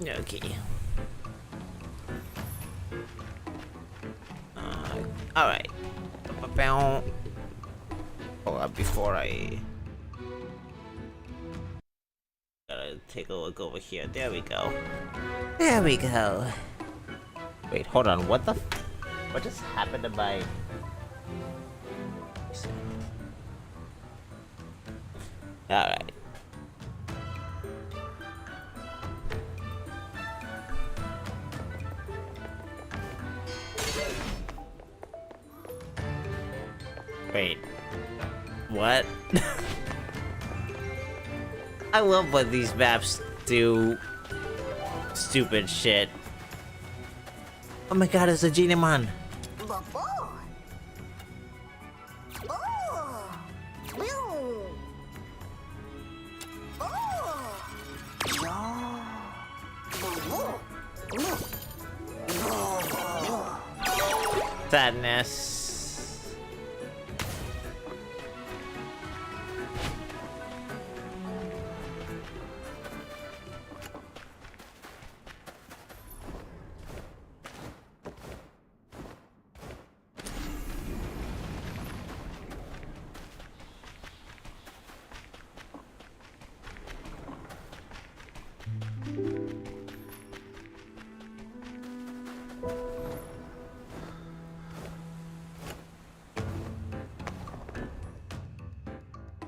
Okay. Alright. Hold up before I... Gotta take a look over here. There we go. There we go. Wait, hold on. What the... What just happened to my... Alright. Wait. What? I love when these maps do stupid shit. Oh my god, it's a genie man. Sadness.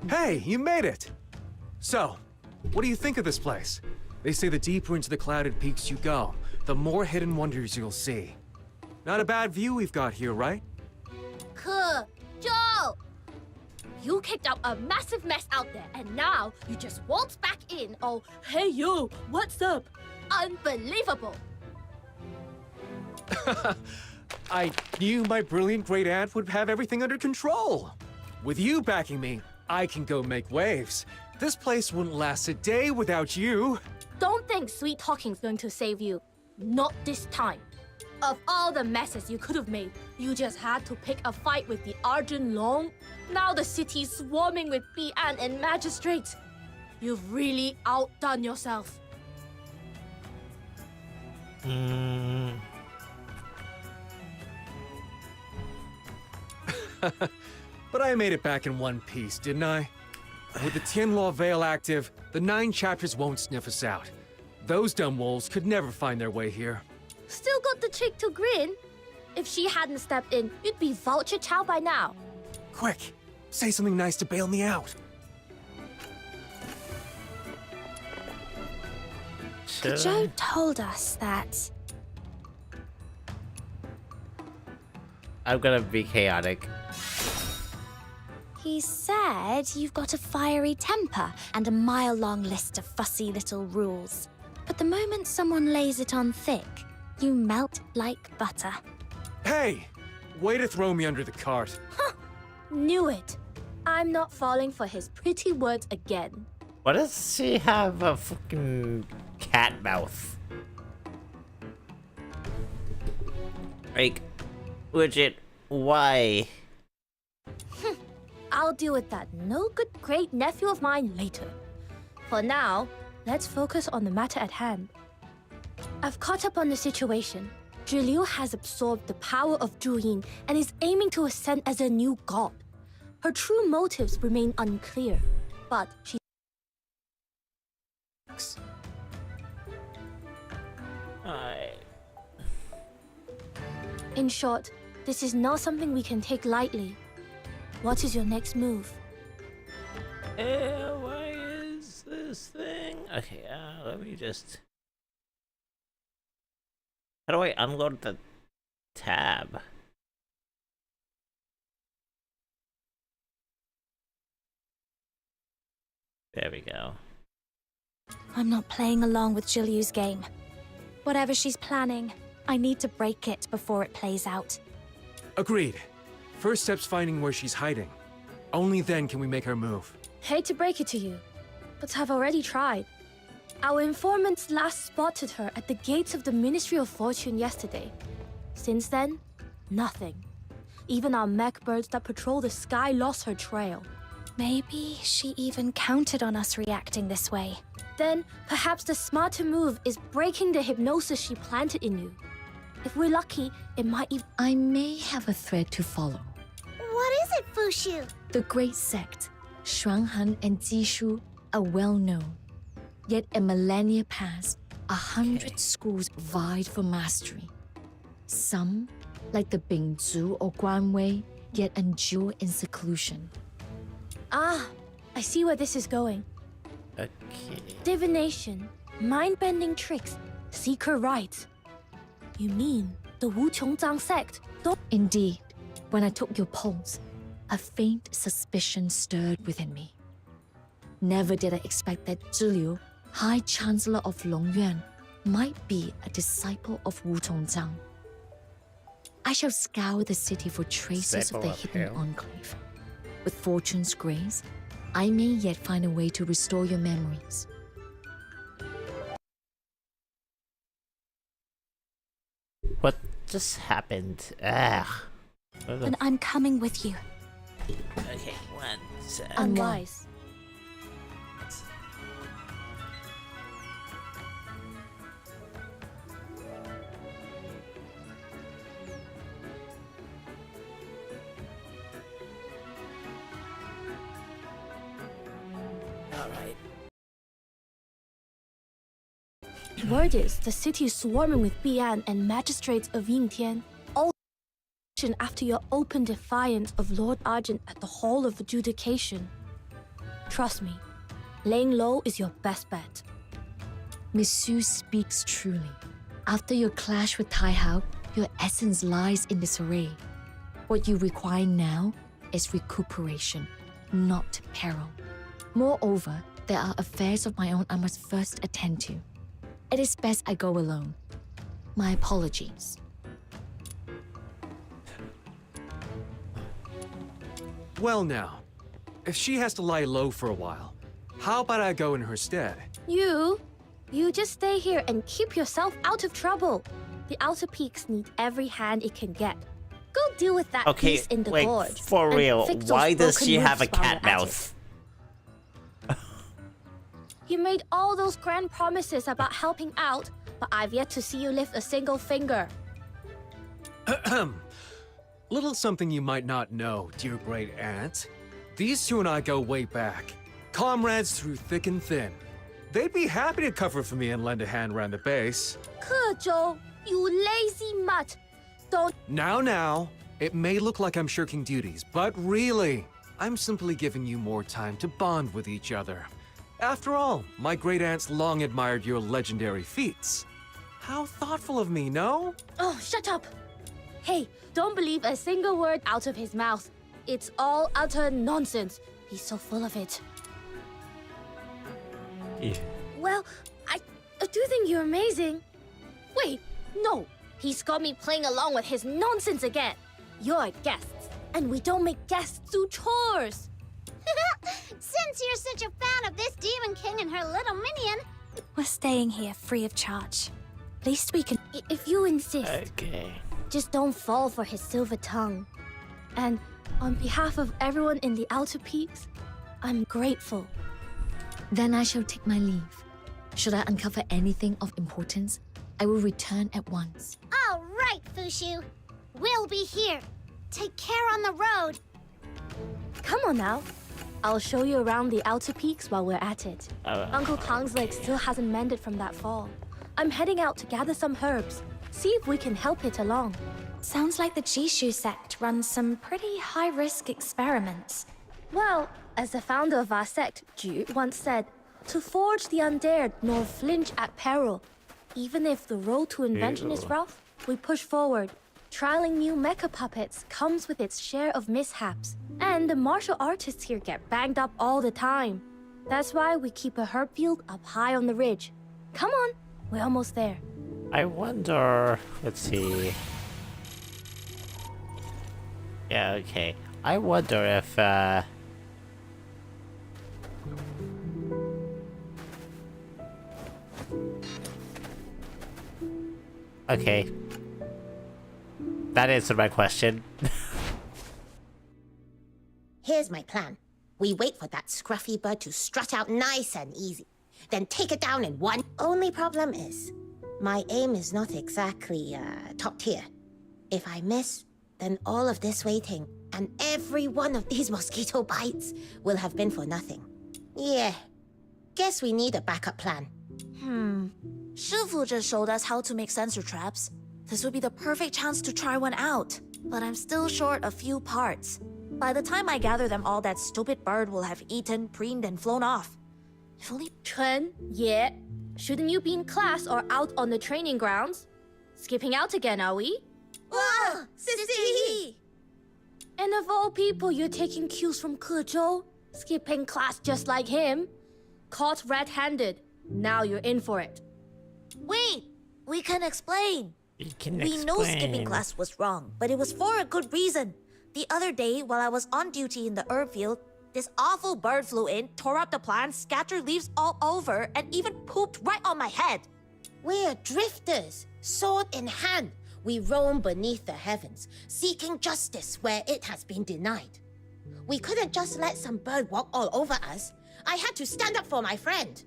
Hey, you made it! So, what do you think of this place? They say the deeper into the clouded peaks you go, the more hidden wonders you'll see. Not a bad view we've got here, right? Joe! You kicked out a massive mess out there, and now you just waltz back in. Oh, hey you, what's up? Unbelievable! I knew my brilliant great aunt would have everything under control. With you backing me, I can go make waves. This place wouldn't last a day without you. Don't think sweet talking's going to save you. Not this time. Of all the messes you could have made, you just had to pick a fight with the Arjun Long. Now the city's swarming with Bi-An and magistrates. You've really outdone yourself. But I made it back in one piece, didn't I? With the Tianluo Veil active, the 9 chapters won't sniff us out. Those dumb wolves could never find their way here. Still got the chick to grin. If she hadn't stepped in, you'd be vulture chow by now. Quick, say something nice to bail me out. Joe told us that... I'm gonna be chaotic. He said you've got a fiery temper and a mile-long list of fussy little rules. But the moment someone lays it on thick, you melt like butter. Hey! Way to throw me under the cart. Knew it. I'm not falling for his pretty words again. Why does she have a fucking cat mouth? Like, legit, why? I'll deal with that no good great nephew of mine later. For now, let's focus on the matter at hand. I've caught up on the situation. Zhi has absorbed the power of Zhu and is aiming to ascend as a new god. Her true motives remain unclear, but she... In short, this is not something we can take lightly. What is your next move? Why is this thing? Okay, let me just... How do I unload the tab? There we go. I'm not playing along with Jiliu's game. Whatever she's planning, I need to break it before it plays out. Agreed. First step's finding where she's hiding. Only then can we make her move. Hate to break it to you, but I've already tried. Our informants last spotted her at the gates of the Ministry of Fortune yesterday. Since then, nothing. Even our mech birds that patrol the sky lost her trail. Maybe she even counted on us reacting this way. then perhaps the smarter move is breaking the hypnosis she planted in you. If we're lucky, it might even... I may have a thread to follow. What is it, Fushu? The great sect, Shuanghan and Jishu, are well known. Yet a millennia passed, 100 schools vied for mastery. Some, like the Bingzu or Guanwei, yet endure in seclusion. Ah, I see where this is going. Okay. Divination, mind-bending tricks, secret rites. You mean the Wu Qiongzang sect? Indeed, when I took your pulse, a faint suspicion stirred within me. Never did I expect that Zhi Liu, High Chancellor of Longyuan, might be a disciple of Wu Qiongzang. I shall scour the city for traces of the hidden enclave. With fortune's grace, I may yet find a way to restore your memories. What just happened? Ugh. And I'm coming with you. Okay, one sec. Unwise. Alright. Word is, the city is swarming with Bian and magistrates of Yingtian. All after your open defiance of Lord Argent at the Hall of Adjudication. Trust me, laying low is your best bet. Monsieur speaks truly. After your clash with Tai Hao, your essence lies in disarray. What you require now is recuperation, not peril. Moreover, there are affairs of my own I must first attend to. It is best I go alone. My apologies. Well now, if she has to lie low for a while, how about I go in her stead? You just stay here and keep yourself out of trouble. The Outer Peaks need every hand it can get. Go deal with that Okay, beast in the wait, gorge. for and real, fix those why does broken she have a roofs while cat we're at it. mouth? You made all those grand promises about helping out, but I've yet to see you lift a single finger. Little something you might not know, dear great aunt. These two and I go way back. Comrades through thick and thin. They'd be happy to cover for me and lend a hand around the base. Ke, you lazy mutt. Don't... Now, it may look like I'm shirking duties, but really, I'm simply giving you more time to bond with each other. After all, my great aunts long admired your legendary feats. How thoughtful of me, no? Oh, shut up. Hey, don't believe a single word out of his mouth. It's all utter nonsense. He's so full of it. Yeah. Well, I do think you're amazing. Wait, no. He's got me playing along with his nonsense again. You're guests, and we don't make guests do chores. Since you're such a fan of this Demon King and her little minion, we're staying here free of charge. Least we can... If you insist, Okay. just don't fall for his silver tongue. And on behalf of everyone in the Outer Peaks, I'm grateful. Then I shall take my leave. Should I uncover anything of importance, I will return at once. All right, Fushu. We'll be here. Take care on the road. Come on now. I'll show you around the Outer Peaks while we're at it. Uncle Kong's leg still hasn't mended from that fall. I'm heading out to gather some herbs. See if we can help it along. Sounds like the Jishu sect runs some pretty high-risk experiments. Well, as the founder of our sect, Ju, once said, to forge the undared nor flinch at peril. Even if the road to invention is rough, we push forward. Trialing new mecha puppets comes with its share of mishaps. And the martial artists here get banged up all the time. That's why we keep a herb field up high on the ridge. Come on, we're almost there. I wonder... Let's see... Yeah, okay. I wonder if, Okay. That answered my question. Here's my plan. We wait for that scruffy bird to strut out nice and easy. then take it down in one. Only problem is, my aim is not exactly top tier. If I miss, then all of this waiting and every one of these mosquito bites will have been for nothing. Yeah, guess we need a backup plan. 师傅 just showed us how to make sensor traps. This would be the perfect chance to try one out. But I'm still short a few parts. By the time I gather them all, that stupid bird will have eaten, preened, and flown off. If only... Chen, yeah. Shouldn't you be in class or out on the training grounds? Skipping out again, are we? Wow! Sissy! And of all people, you're taking cues from Ke Zhou? Skipping class just like him? Caught red-handed. Now you're in for it. Wait! We can explain. We know skipping class was wrong, but it was for a good reason. The other day, while I was on duty in the herb field, this awful bird flew in, tore up the plants, scattered leaves all over, and even pooped right on my head. We're drifters, sword in hand. We roam beneath the heavens, seeking justice where it has been denied. We couldn't just let some bird walk all over us. I had to stand up for my friend.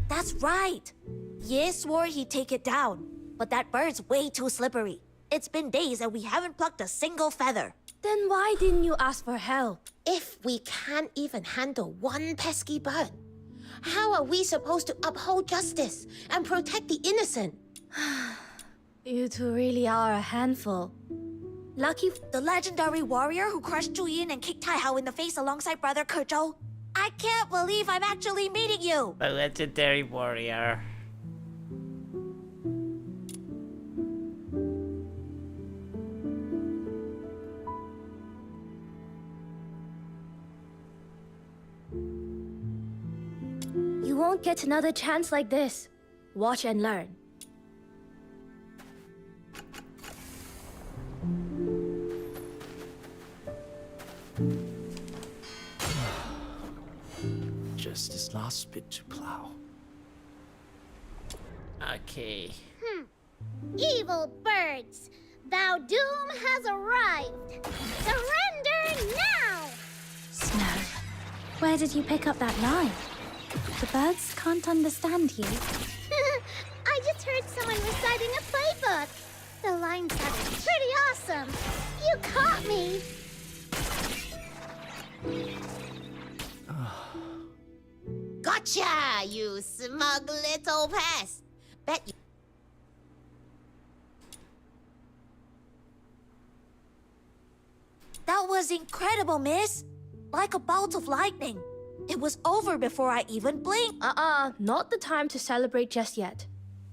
That's right. Ye swore he'd take it down, but that bird's way too slippery. It's been days and we haven't plucked a single feather. Then why didn't you ask for help? If we can't even handle one pesky bird, how are we supposed to uphold justice and protect the innocent? You two really are a handful. Lucky The legendary warrior who crushed Zhu Yin and kicked Tai Hao in the face alongside brother Ke Zhou. I can't believe I'm actually meeting you. The legendary warrior. You won't get another chance like this. Watch and learn. Just his last bit to plow. Okay. Evil birds, thou doom has arrived. Surrender now! Snow, where did you pick up that line? The birds can't understand you. I just heard someone reciting a playbook. The line sounded pretty awesome. You caught me. Gotcha, you smug little pest. Bet you... That was incredible, miss. Like a bolt of lightning. It was over before I even blinked. Not the time to celebrate just yet.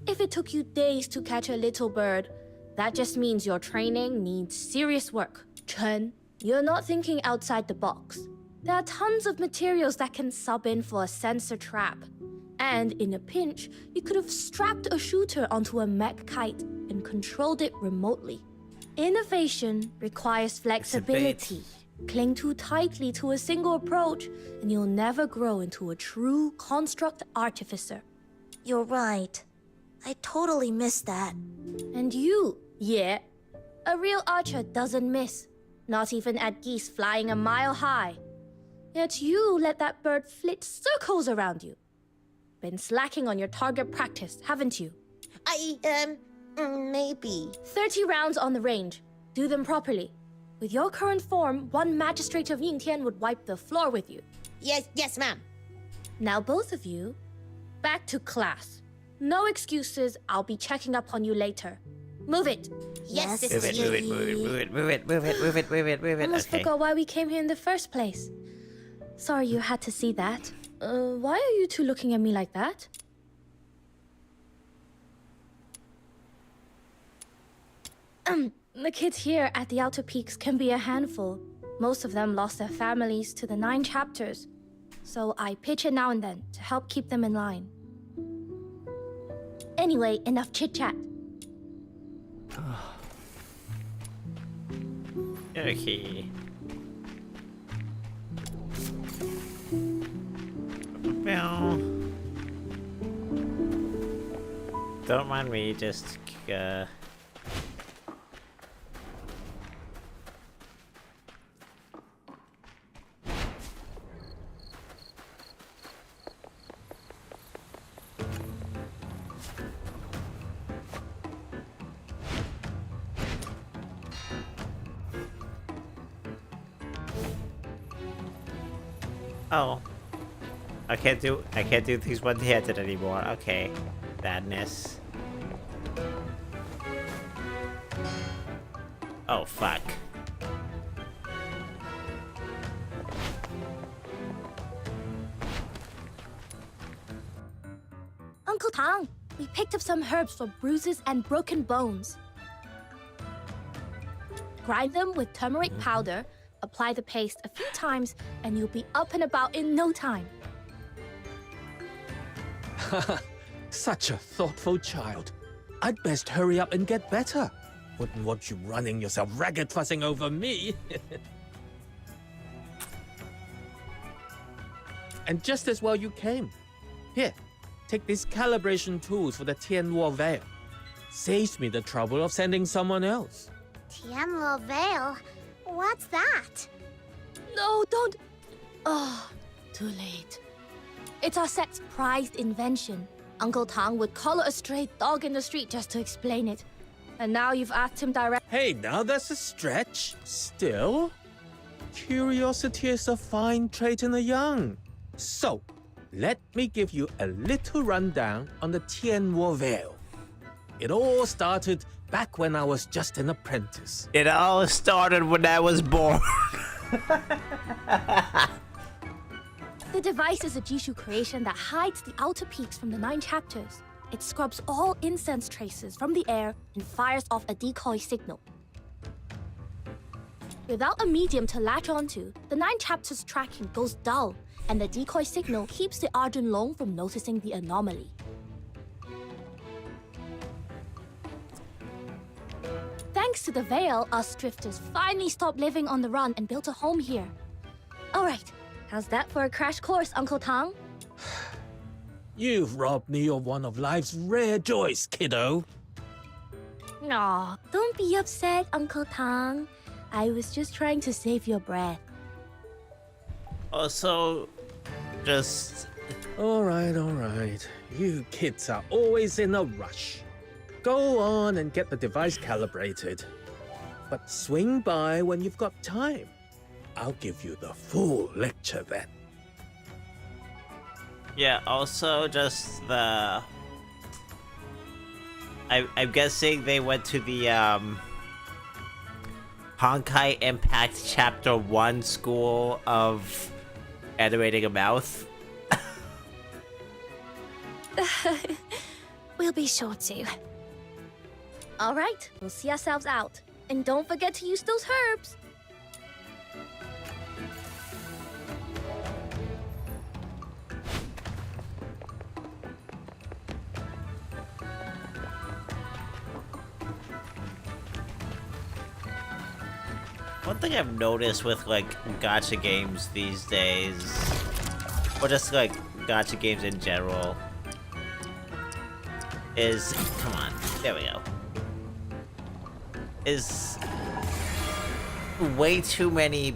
If it took you days to catch a little bird, that just means your training needs serious work. Chen, you're not thinking outside the box. There are tons of materials that can sub in for a sensor trap. And in a pinch, you could have strapped a shooter onto a mech kite and controlled it remotely. Innovation requires flexibility. Cling too tightly to a single approach, and you'll never grow into a true construct artificer. You're right. I totally missed that. And you, yeah, a real archer doesn't miss, not even at geese flying a mile high. Yet you let that bird flit circles around you. Been slacking on your target practice, haven't you? Maybe. 30 rounds on the range. Do them properly. With your current form, one magistrate of Yingtian would wipe the floor with you. Yes, ma'am. Now both of you, back to class. No excuses, I'll be checking up on you later. Move it! Yes, Yes, Move it, move it, move it, move it, move it, move it, move it, move it, move it. Almost Okay. forgot why we came here in the first place. Sorry you had to see that. Why are you two looking at me like that? The kids here at the Outer Peaks can be a handful. Most of them lost their families to the 9 chapters. So I pitch in now and then to help keep them in line. Anyway, enough chit-chat. Okay. Well, don't mind me, just Oh. I can't do things one-handed anymore. Okay. Sadness. Oh, fuck. Uncle Tang, we picked up some herbs for bruises and broken bones. Grind them with turmeric powder, apply the paste a few times, and you'll be up and about in no time. Such a thoughtful child. I'd best hurry up and get better. Wouldn't want you running yourself ragged fussing over me. And just as well you came. Here, take these calibration tools for the Tianluo Veil. Saves me the trouble of sending someone else. Tianluo Veil? What's that? No, don't. Oh, too late. It's our sect's prized invention. Uncle Tang would collar a stray dog in the street just to explain it. And now you've asked him direct. Hey, now that's a stretch. Still, curiosity is a fine trait in the young. So, let me give you a little rundown on the Tianluo Veil. It all started back when I was just an apprentice. It all started when I was born. The device is a Jishu creation that hides the outer peaks from the 9 chapters. It scrubs all incense traces from the air and fires off a decoy signal. Without a medium to latch onto, the 9 chapters tracking goes dull, and the decoy signal keeps the Arjun Long from noticing the anomaly. Thanks to the Veil, us drifters finally stopped living on the run and built a home here. Alright, how's that for a crash course, Uncle Tang? You've robbed me of one of life's rare joys, kiddo. Aw, don't be upset, Uncle Tang. I was just trying to save your breath. Also, just... All right. You kids are always in a rush. Go on and get the device calibrated. But swing by when you've got time. I'll give you the full lecture then. Yeah, also just the... I'm guessing they went to the, Honkai Impact Chapter 1 school of animating a mouth. We'll be sure to. Alright, we'll see ourselves out. And don't forget to use those herbs. One thing I've noticed with, like, gacha games these days, or just, like, gacha games in general, is... Come on, there we go. Is... way too many,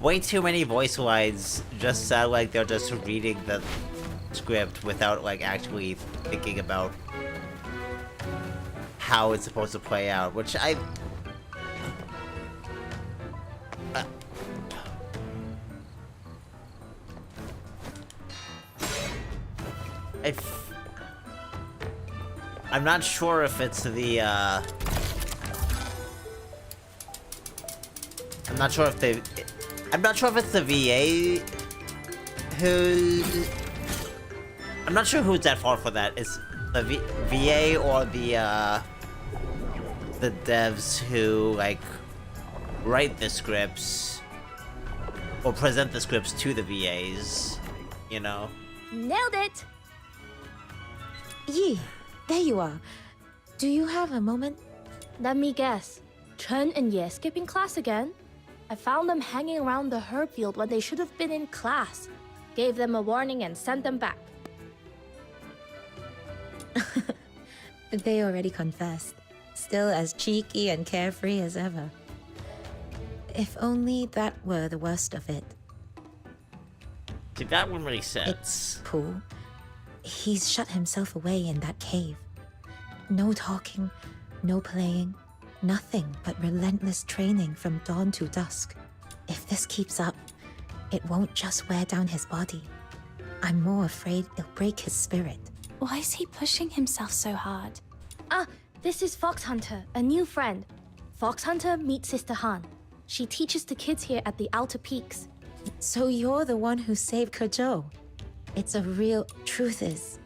way too many voice lines just sound like they're just reading the script without, like, actually thinking about how it's supposed to play out, which I'm not sure if it's the, I'm not sure if it's the VA who... I'm not sure who's at fault for that. It's the VA or the devs who, like, write the scripts or present the scripts to the VAs, you know? Nailed it! Yi, there you are. Do you have a moment? Let me guess. Chen and Ye skipping class again? I found them hanging around the herb field when they should have been in class. Gave them a warning and sent them back. They already confessed. Still as cheeky and carefree as ever. If only that were the worst of it. See, that one makes sense. It's Pooh. He's shut himself away in that cave. No talking, no playing, Nothing but relentless training from dawn to dusk. If this keeps up, it won't just wear down his body. I'm more afraid it'll break his spirit. Why is he pushing himself so hard? Ah, this is Fox Hunter, a new friend. Fox Hunter meets Sister Han. She teaches the kids here at the Outer Peaks. So you're the one who saved Kuzhou. It's a real... Truth is,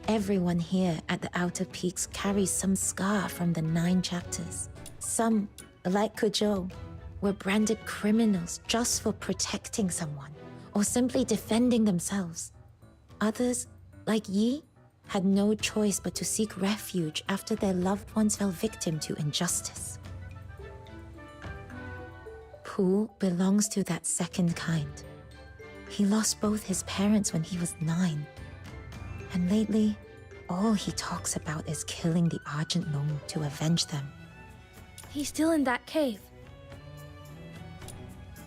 everyone here at the Outer Peaks carries some scar from the 9 chapters. Some, like Kuzhou, were branded criminals just for protecting someone, or simply defending themselves. Others, like Yi, had no choice but to seek refuge after their loved ones fell victim to injustice. Pooh belongs to that second kind. He lost both his parents when he was 9. And lately, all he talks about is killing the Argent Long to avenge them. He's still in that cave.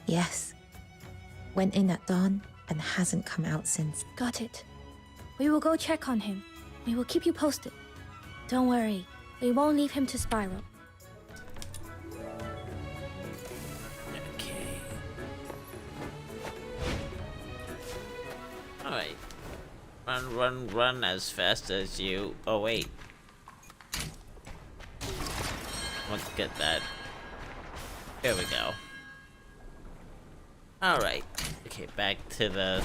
Yes. Went in at dawn and hasn't come out since. Got it. We will go check on him. We will keep you posted. Don't worry, we won't leave him to spiral. Okay. Alright. Run, run, run as fast as you... Oh, wait. Let's get that. There we go. Alright. Okay, back to the...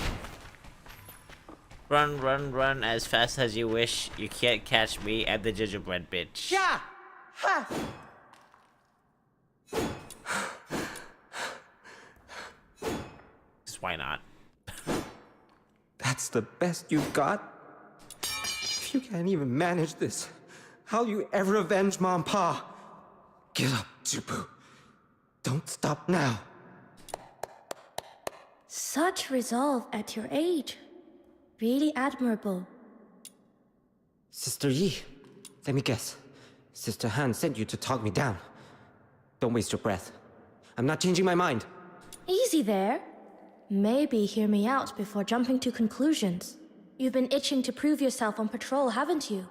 Run, run, run as fast as you wish. You can't catch me and the gingerbread bitch. Yeah! Ha! Just why not? That's the best you've got? If you can't even manage this, how'll you ever avenge Mom and Pa? Get up, Zubu. Don't stop now. Such resolve at your age. Really admirable. Sister Yi, let me guess. Sister Han sent you to talk me down. Don't waste your breath. I'm not changing my mind. Easy there. Maybe hear me out before jumping to conclusions. You've been itching to prove yourself on patrol, haven't you?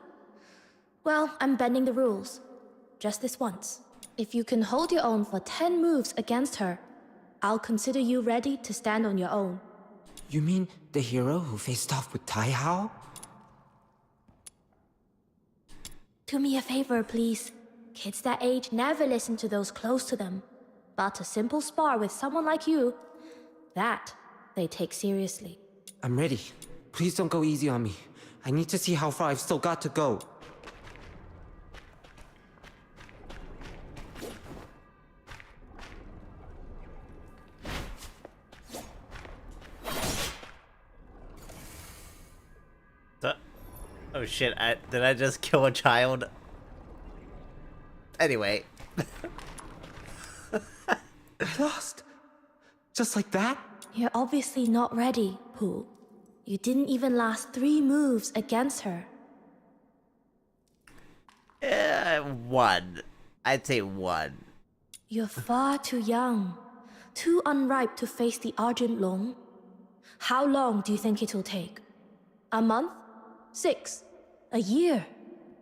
Well, I'm bending the rules. Just this once. If you can hold your own for 10 moves against her, I'll consider you ready to stand on your own. You mean the hero who faced off with Tai Hao? Do me a favor, please. Kids that age never listen to those close to them. But a simple spar with someone like you, that they take seriously. I'm ready. Please don't go easy on me. I need to see how far I've still got to go. Oh shit, did I just kill a child? Anyway. I lost. Just like that? You're obviously not ready, Pooh. You didn't even last 3 moves against her. 1. I'd say 1. You're far too young. Too unripe to face the Argent Long. How long do you think it'll take? A month? 6? A year?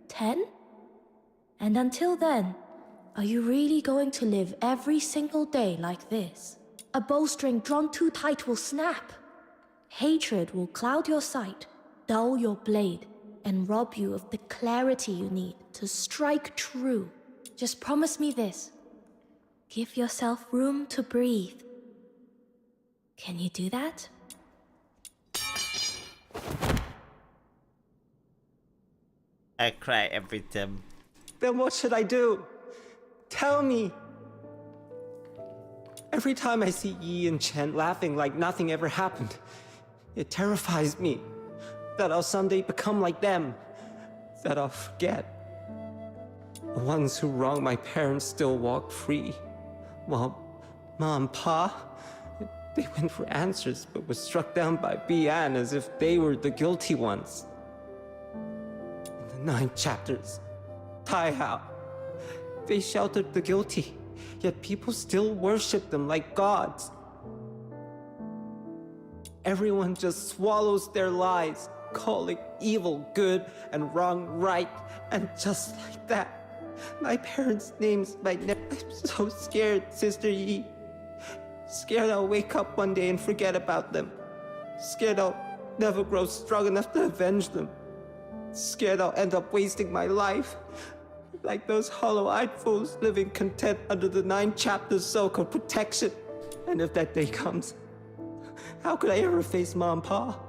10? And until then, are you really going to live every single day like this? A bowstring drawn too tight will snap. Hatred will cloud your sight, dull your blade, and rob you of the clarity you need to strike true. Just promise me this. Give yourself room to breathe. Can you do that? I cry every time. Then what should I do? Tell me. Every time I see Yi and Chen laughing like nothing ever happened, it terrifies me that I'll someday become like them, that I'll forget. The ones who wronged my parents still walk free, while Mom and Pa, they went for answers but were struck down by Bian as if they were the guilty ones. In the 9 chapters, Tai Hao, they sheltered the guilty, yet people still worship them like gods. Everyone just swallows their lies, calling evil good and wrong right, and just like that, My parents' names might never. I'm so scared, Sister Yi. Scared I'll wake up one day and forget about them. Scared I'll never grow strong enough to avenge them. Scared I'll end up wasting my life. Like those hollow-eyed fools living content under the 9 chapters so-called protection. And if that day comes, how could I ever face Mom and Pa?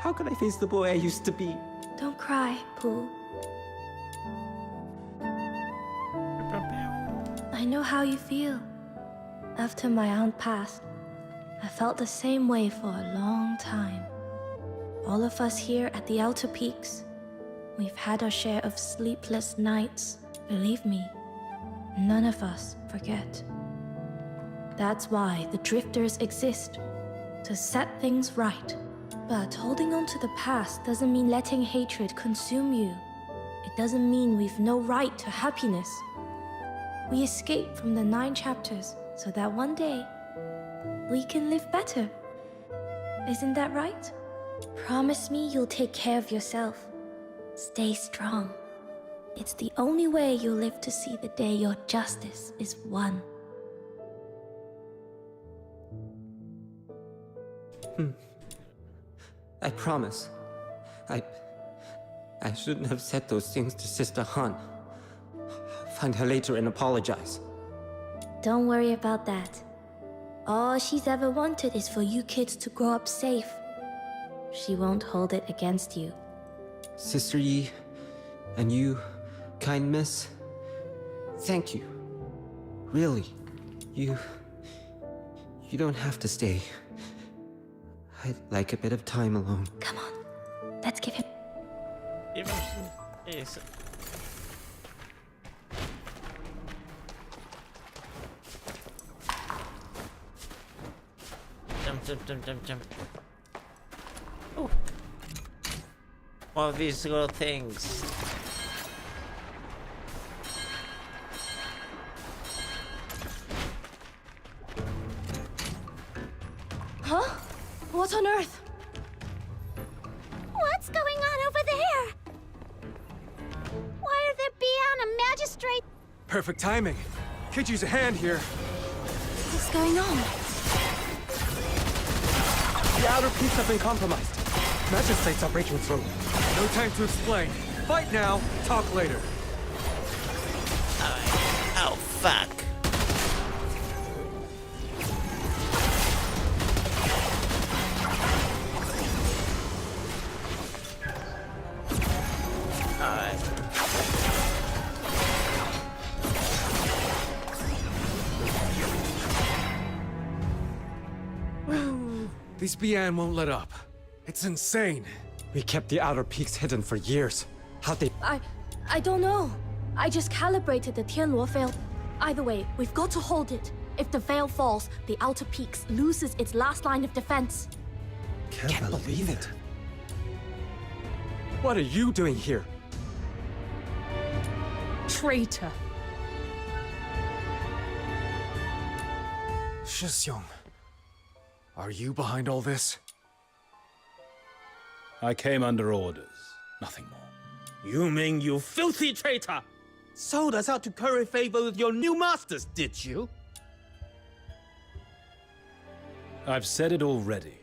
How could I face the boy I used to be? Don't cry, Pooh. I know how you feel. After my aunt passed, I felt the same way for a long time. All of us here at the Outer Peaks, we've had our share of sleepless nights. Believe me, none of us forget. That's why the Drifters exist, to set things right. But holding on to the past doesn't mean letting hatred consume you. It doesn't mean we've no right to happiness. We escape from the 9 chapters so that one day we can live better. Isn't that right? Promise me you'll take care of yourself. Stay strong. It's the only way you'll live to see the day your justice is won. I promise. I shouldn't have said those things to Sister Han. I'll find her later and apologize. Don't worry about that. All she's ever wanted is for you kids to grow up safe. She won't hold it against you. Sister Yi, and you, kind miss, thank you. Really, you don't have to stay. I'd like a bit of time alone. Come on, let's give him... Yes. Jump. Oh. One of these little things. Huh? What on earth? What's going on over there? Why are there beyond a magistrate? Perfect timing. Could use a hand here. What's going on? The outer peaks have been compromised. Magistrates are breaking through. No time to explain. Fight now, talk later. Oh, fuck. These Bian won't let up. It's insane. We kept the outer peaks hidden for years. How'd they... I don't know. I just calibrated the Tianluo veil. Either way, we've got to hold it. If the veil falls, the Outer Peaks loses its last line of defense. Can't believe it. What are you doing here? Traitor. Shisyong, are you behind all this? I came under orders, nothing more. You mean you filthy traitor? Sold us out to curry favor with your new masters, did you? I've said it already.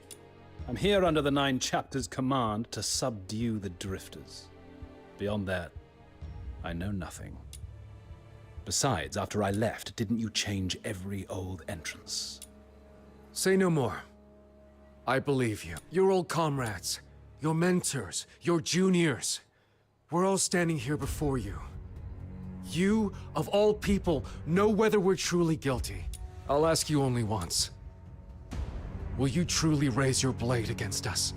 I'm here under the 9 chapters' command to subdue the Drifters. Beyond that, I know nothing. Besides, after I left, didn't you change every old entrance? Say no more. I believe you. Your old comrades, your mentors, your juniors. We're all standing here before you. You, of all people, know whether we're truly guilty. I'll ask you only once. Will you truly raise your blade against us?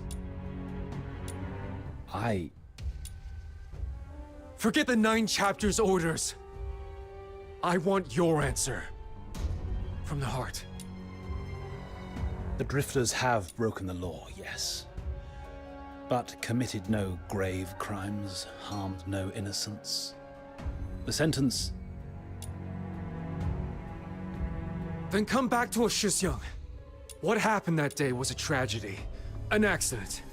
Forget the 9 chapters' orders. I want your answer. From the heart. The Drifters have broken the law, yes. But committed no grave crimes, harmed no innocents. The sentence... Then come back to us, Shisyong. What happened that day was a tragedy. An accident.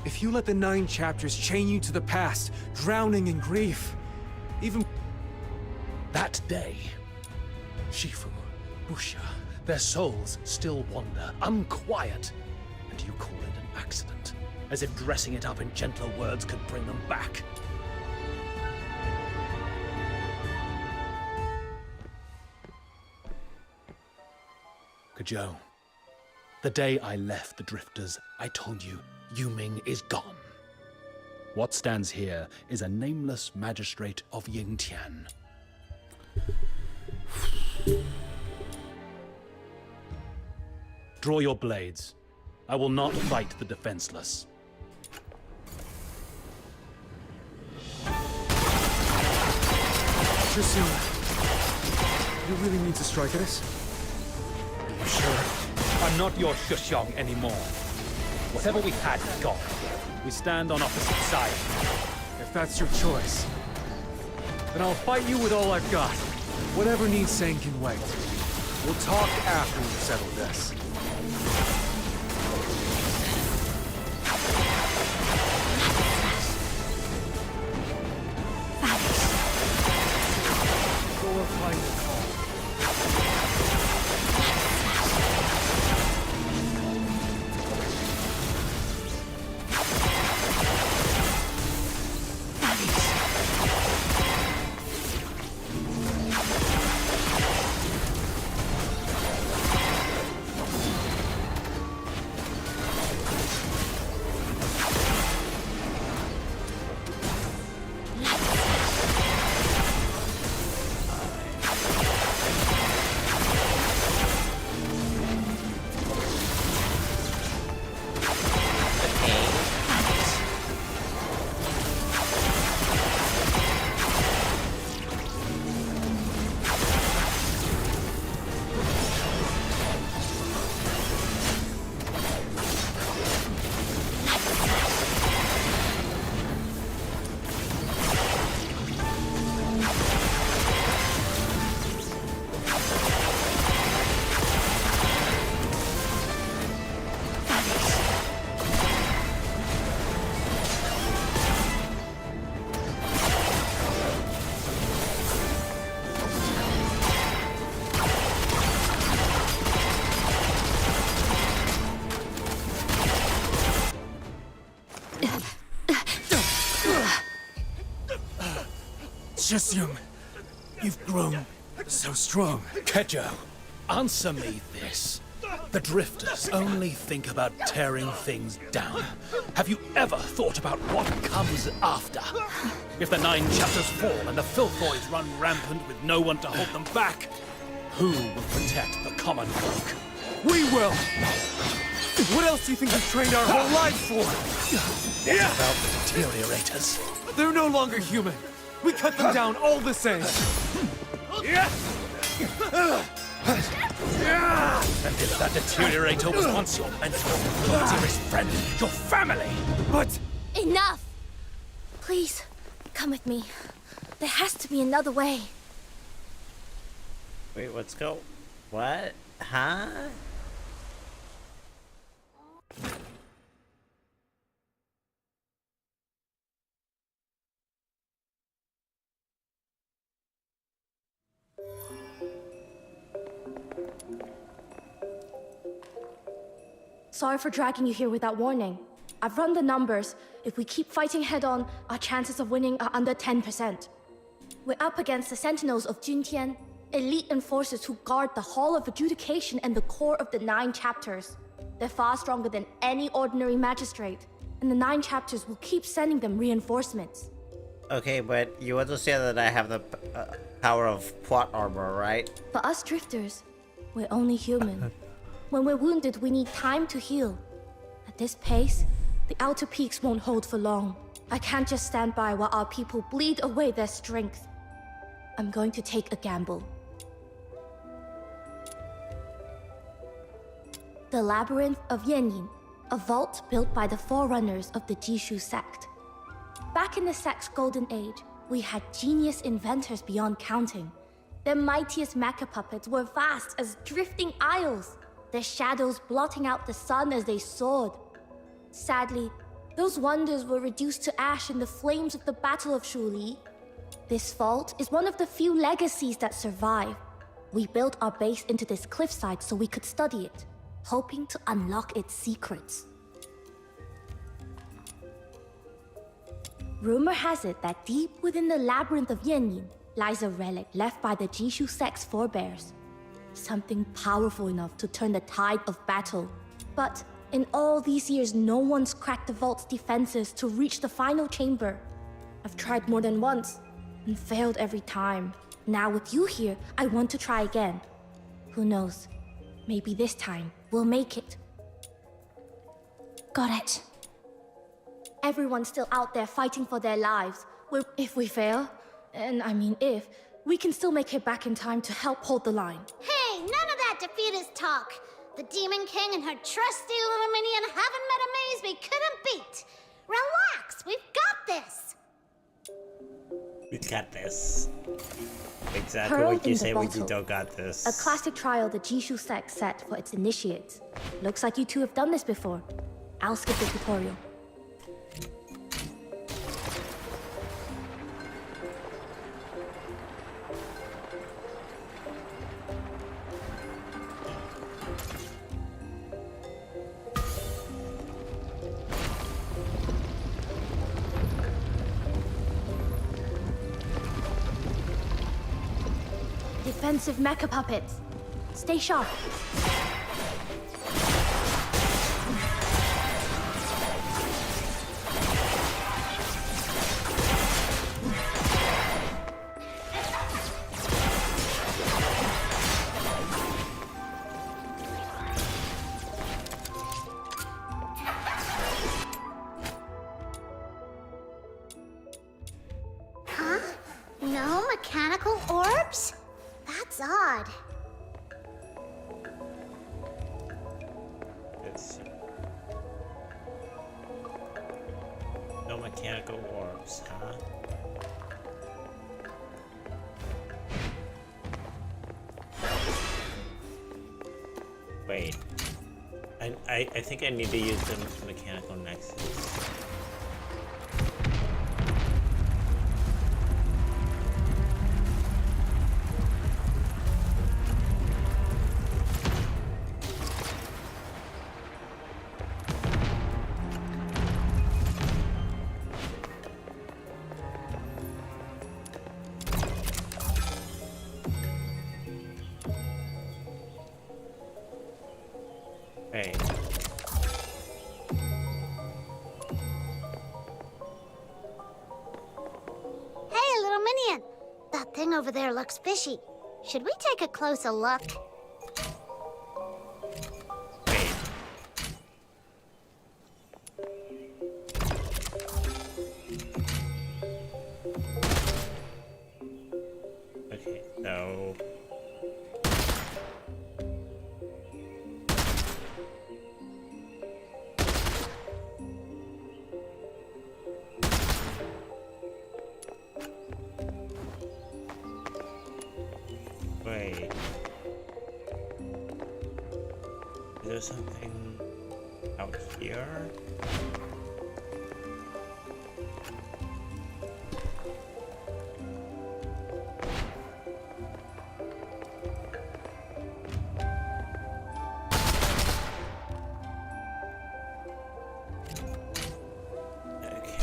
If you let the 9 chapters chain you to the past, drowning in grief, even... That day, Shifu, Busha, their souls still wander, unquiet, and you call it an accident, as if dressing it up in gentler words could bring them back. Kajou, the day I left the Drifters, I told you, Yuming is gone. What stands here is a nameless magistrate of Yingtian. Draw your blades. I will not fight the defenseless. Jusum, you really need to strike at us? Are you sure? I'm not your Shushong anymore. Whatever we had is gone. We stand on opposite sides. If that's your choice, then I'll fight you with all I've got. Whatever needs saying can wait. We'll talk after we've settled this. Go and find the call. Jusum, you've grown so strong. Kejou, answer me this. The Drifters only think about tearing things down. Have you ever thought about what comes after? If the 9 chapters fall and the Filthoids run rampant with no one to hold them back, who will protect the common folk? We will! What else do you think we've trained our whole lives for? What about the deteriorators? They're no longer human. We cut them down all the same. And if that deteriorator was once your mentor, your dearest friend, your family! But... Enough! Please, come with me. There has to be another way. Wait, let's go. What? Huh? Sorry for dragging you here without warning. I've run the numbers. If we keep fighting head-on, our chances of winning are under 10%. We're up against the Sentinels of Juntian, elite enforcers who guard the Hall of Adjudication and the core of the 9 chapters. They're far stronger than any ordinary magistrate, and the 9 chapters will keep sending them reinforcements. Okay, but you understand that I have the power of plot armor, right? For us drifters, we're only human. When we're wounded, we need time to heal. At this pace, the outer peaks won't hold for long. I can't just stand by while our people bleed away their strength. I'm going to take a gamble. The Labyrinth of Yanyin, a vault built by the forerunners of the Jishu sect. Back in the sect's golden age, we had genius inventors beyond counting. Their mightiest mecha puppets were vast as drifting isles, their shadows blotting out the sun as they soared. Sadly, those wonders were reduced to ash in the flames of the Battle of Shuli. This vault is one of the few legacies that survive. We built our base into this cliffside so we could study it, hoping to unlock its secrets. Rumor has it that deep within the labyrinth of Yanyin lies a relic left by the Jishu sect's forebears. Something powerful enough to turn the tide of battle. But in all these years, no one's cracked the vault's defenses to reach the final chamber. I've tried more than once, and failed every time. Now with you here, I want to try again. Who knows? Maybe this time, we'll make it. Got it. Everyone's still out there fighting for their lives. If we fail, and I mean if, we can still make it back in time to help hold the line. Hey, none of that defeatist talk. The Demon King and her trusty little minion haven't met a maze we couldn't beat. Relax, we've got this. We got this. Exactly Pearl what you in the say we bottle. don't got this. A classic trial the Jishu sect set for its initiates. Looks like you two have done this before. I'll skip the tutorial. Defensive mecha puppets. Stay sharp. Huh? No mechanical orbs? That's odd. It's no mechanical orbs, huh? Wait. I think I need to use the mechanical nexus. Hey. Hey, little minion. That thing over there looks fishy. Should we take a closer look? Wait. Okay, so wait. Is there something out here? Okay.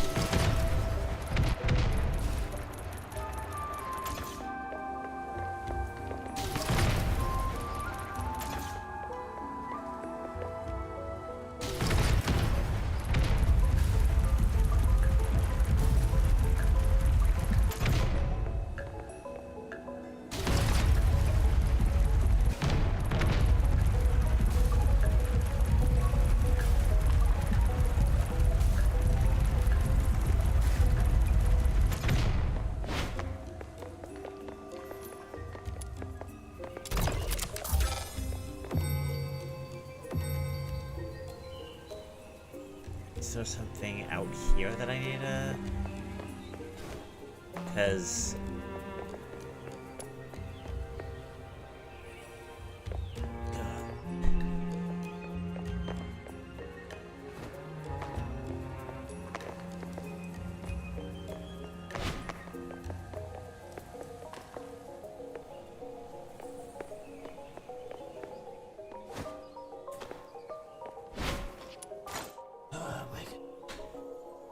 Is there something out here that I need to... Because...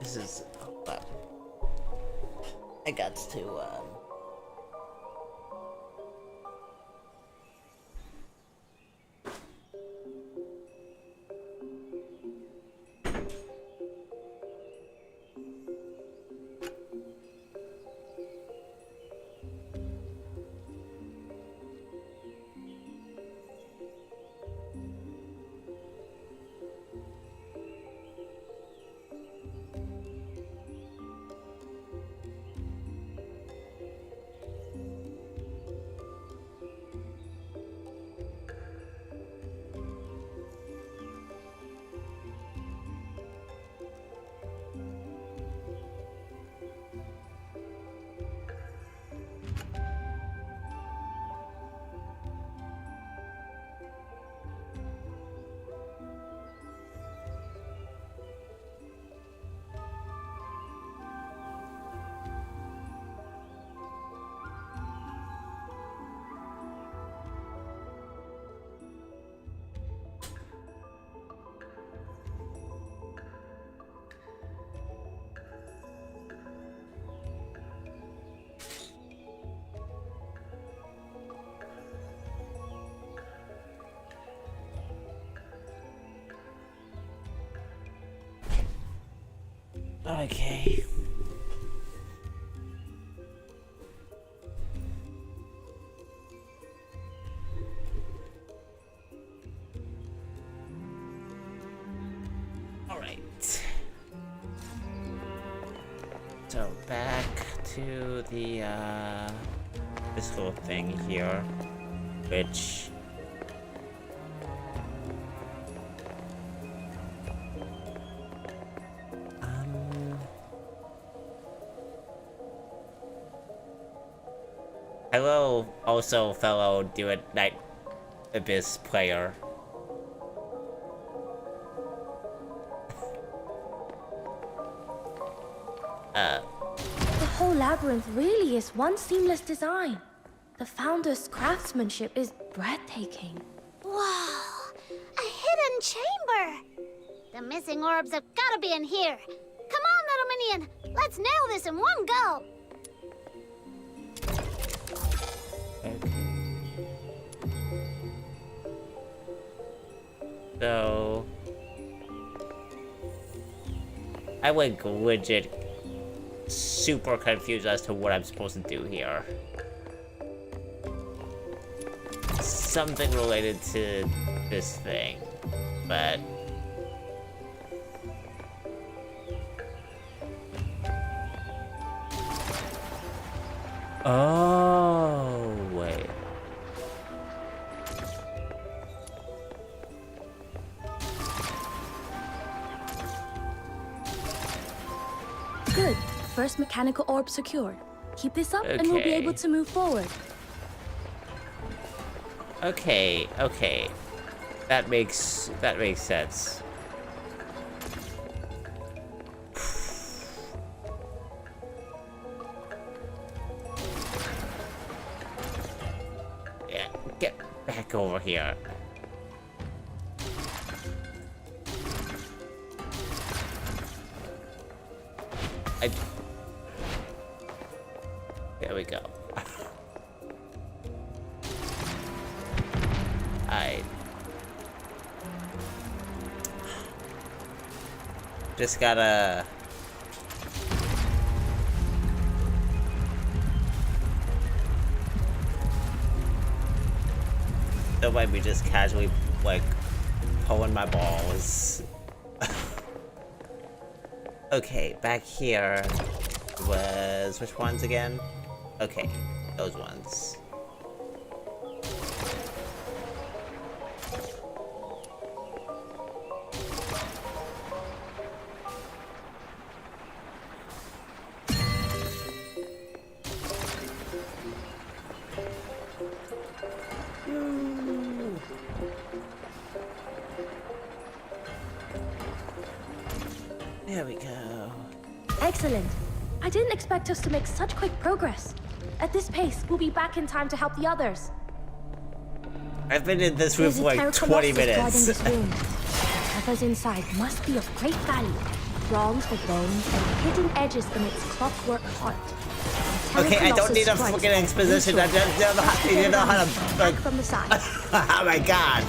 This is. Hold up. I got to. Okay. Alright. So back to the this whole thing here, which hello, also fellow Duet Night Abyss player. The whole labyrinth really is one seamless design. The founder's craftsmanship is breathtaking. Wow, a hidden chamber! The missing orbs have gotta be in here. Come on, little minion, let's nail this in one go! So I went legit super confused as to what I'm supposed to do here. Something related to this thing, but oh wait. Good. First mechanical orb secured. Keep this up and we'll be Okay. able to move forward. Okay, okay. That makes sense. Yeah, get back over here. There we go. I just gotta don't mind me just casually like pulling my balls. Okay, back here was which ones again? Okay, those ones. There we go. Excellent. I didn't expect us to make such quick progress. At this pace, we'll be back in time to help the others. I've been in this room There's for a like terror 20 colossus guarding minutes. this room. Whatever's inside must be of great value. bronze for bones and hidden edges in its clockwork heart. Okay, I don't need a Telecolossus fucking strikes exposition. I brutal. just you know how to like. From the side. Oh my god.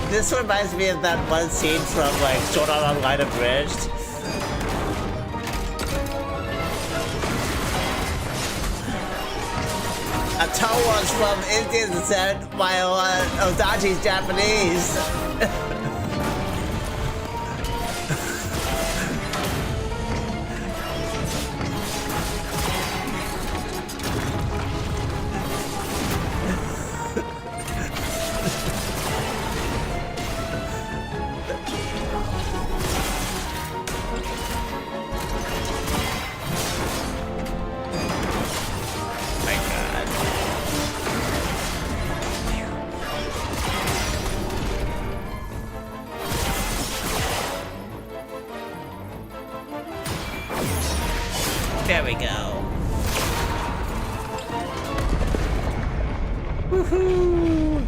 This reminds me of that one scene from like Sword Art Online Abridged. Atto was from Indian descent while Odachi's Japanese. There we go. Woohoo!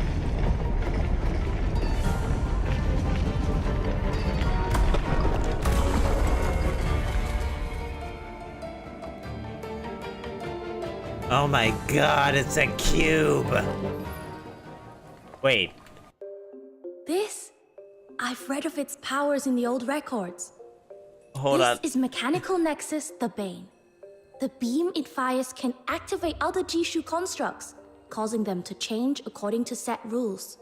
Oh my god, it's a cube. Wait. This? I've read of its powers in the old records. Hold on. This is Mechanical Nexus, the Bane. The beam it fires can activate other Jishu constructs, causing them to change according to set rules.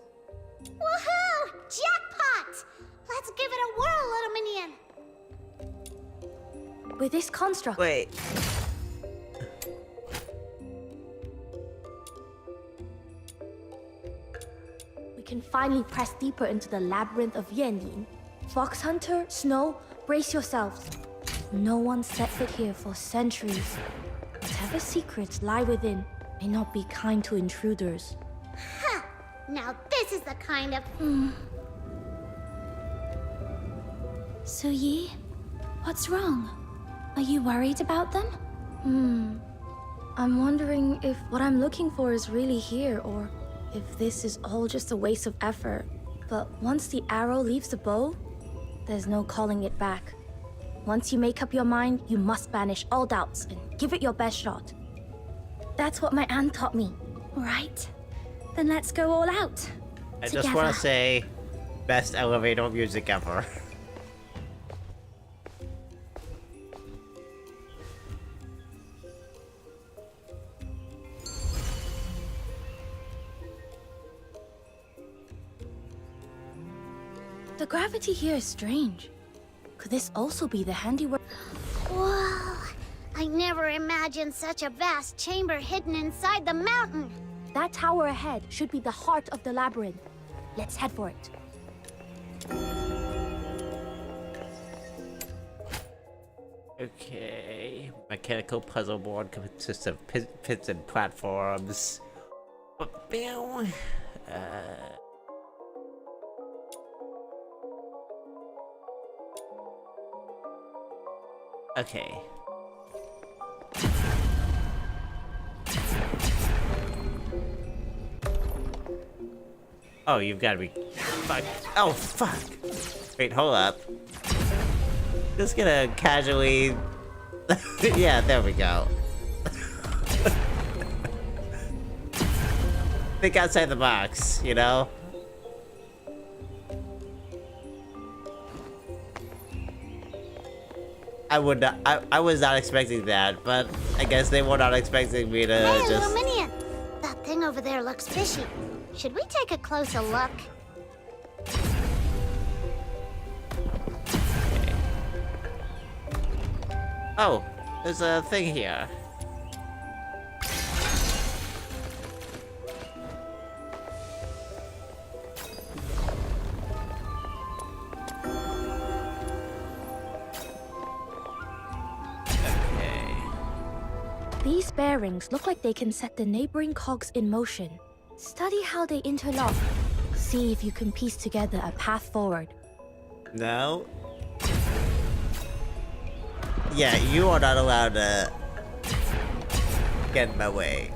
Woohoo! Jackpot! Let's give it a whirl, little minion. With this construct, Wait. we can finally press deeper into the labyrinth of Yanyin. Fox Hunter, Snow, brace yourselves. No one set foot here for centuries. Whatever secrets lie within may not be kind to intruders. Ha! Now this is the kind of... Suyi, what's wrong? Are you worried about them? I'm wondering if what I'm looking for is really here, or if this is all just a waste of effort. But once the arrow leaves the bow, there's no calling it back. Once you make up your mind, you must banish all doubts and give it your best shot. That's what my aunt taught me. Right. Then let's go all out. I just want to say, best elevator music ever. The gravity here is strange. Could this also be the handiwork? Whoa! I never imagined such a vast chamber hidden inside the mountain. That tower ahead should be the heart of the labyrinth. Let's head for it. Okay. Mechanical puzzle board consists of pits and platforms. Okay. Oh, you've got to be... Fuck. Oh, fuck. Wait, hold up. Just gonna casually... Yeah, there we go. Think outside the box, you know? I would not, I was not expecting that, but I guess they were not expecting me to Hey, just... little minion! That thing over there looks fishy. Should we take a closer look? Oh, there's a thing here. Okay. These bearings look like they can set the neighboring cogs in motion. Study how they interlock. See if you can piece together a path forward. No. Yeah, you are not allowed to get in my way.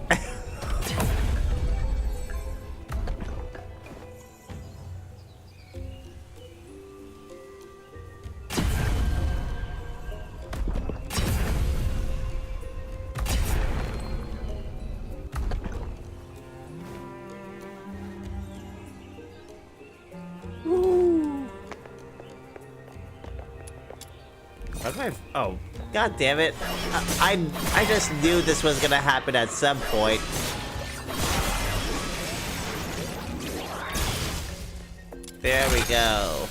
What am I? Oh, god damn it! I just knew this was gonna happen at some point. There we go.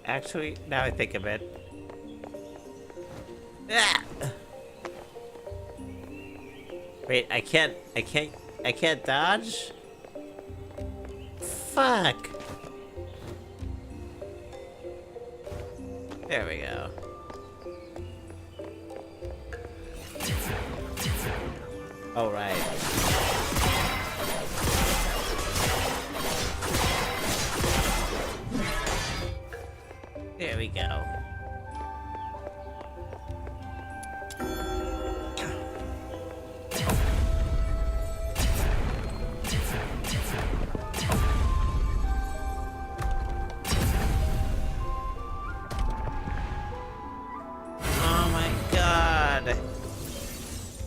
Actually, now I think of it. Ah! Wait, I can't dodge? Fuck. There we go. All right. There we go. Oh my god.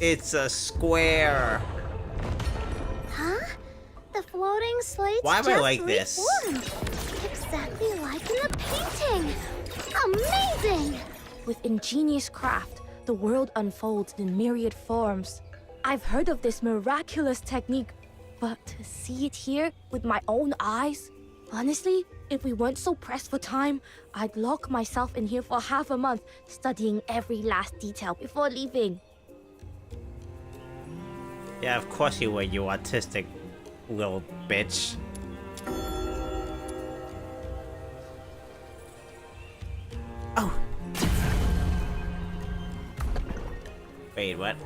It's a square. Huh? The floating slates Why am I just like this? reformed. Exactly like in the painting. Amazing! With ingenious craft, the world unfolds in myriad forms. I've heard of this miraculous technique, but to see it here with my own eyes? Honestly, if we weren't so pressed for time, I'd lock myself in here for half a month, studying every last detail before leaving. Yeah, of course you would, you autistic little bitch. Oh. Wait, what?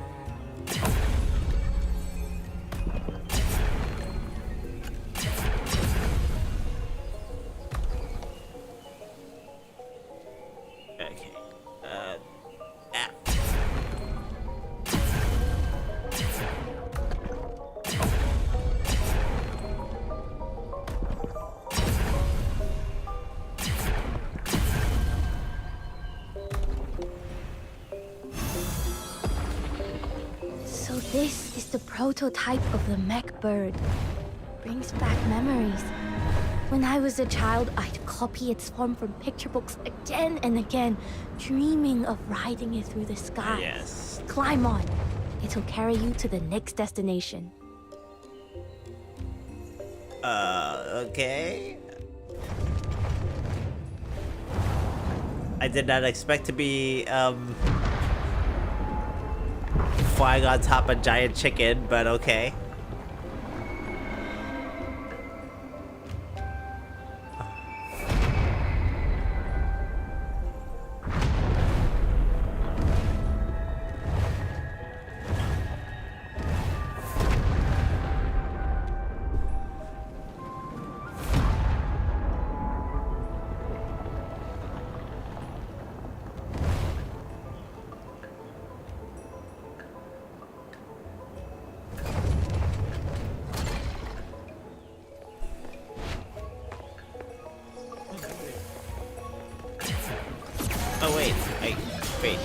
Okay. Ah. So this is the prototype of the mech bird. Brings back memories. When I was a child, I'd copy its form from picture books again and again, dreaming of riding it through the sky. Yes. Climb on. It'll carry you to the next destination. Okay. I did not expect to be, flying on top of giant chicken, but okay. Oh wait, wait.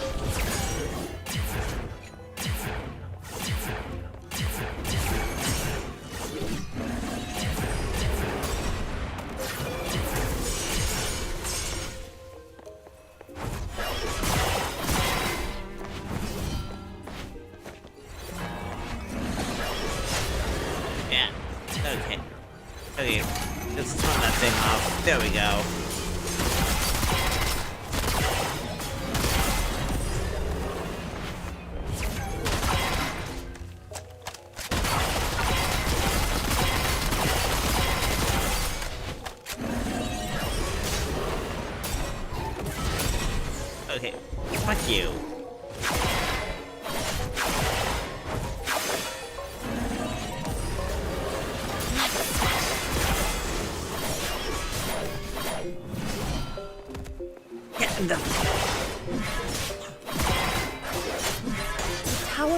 Yeah. Okay. Okay. Let's turn that thing off. There we go. Okay, fuck you. Get in the...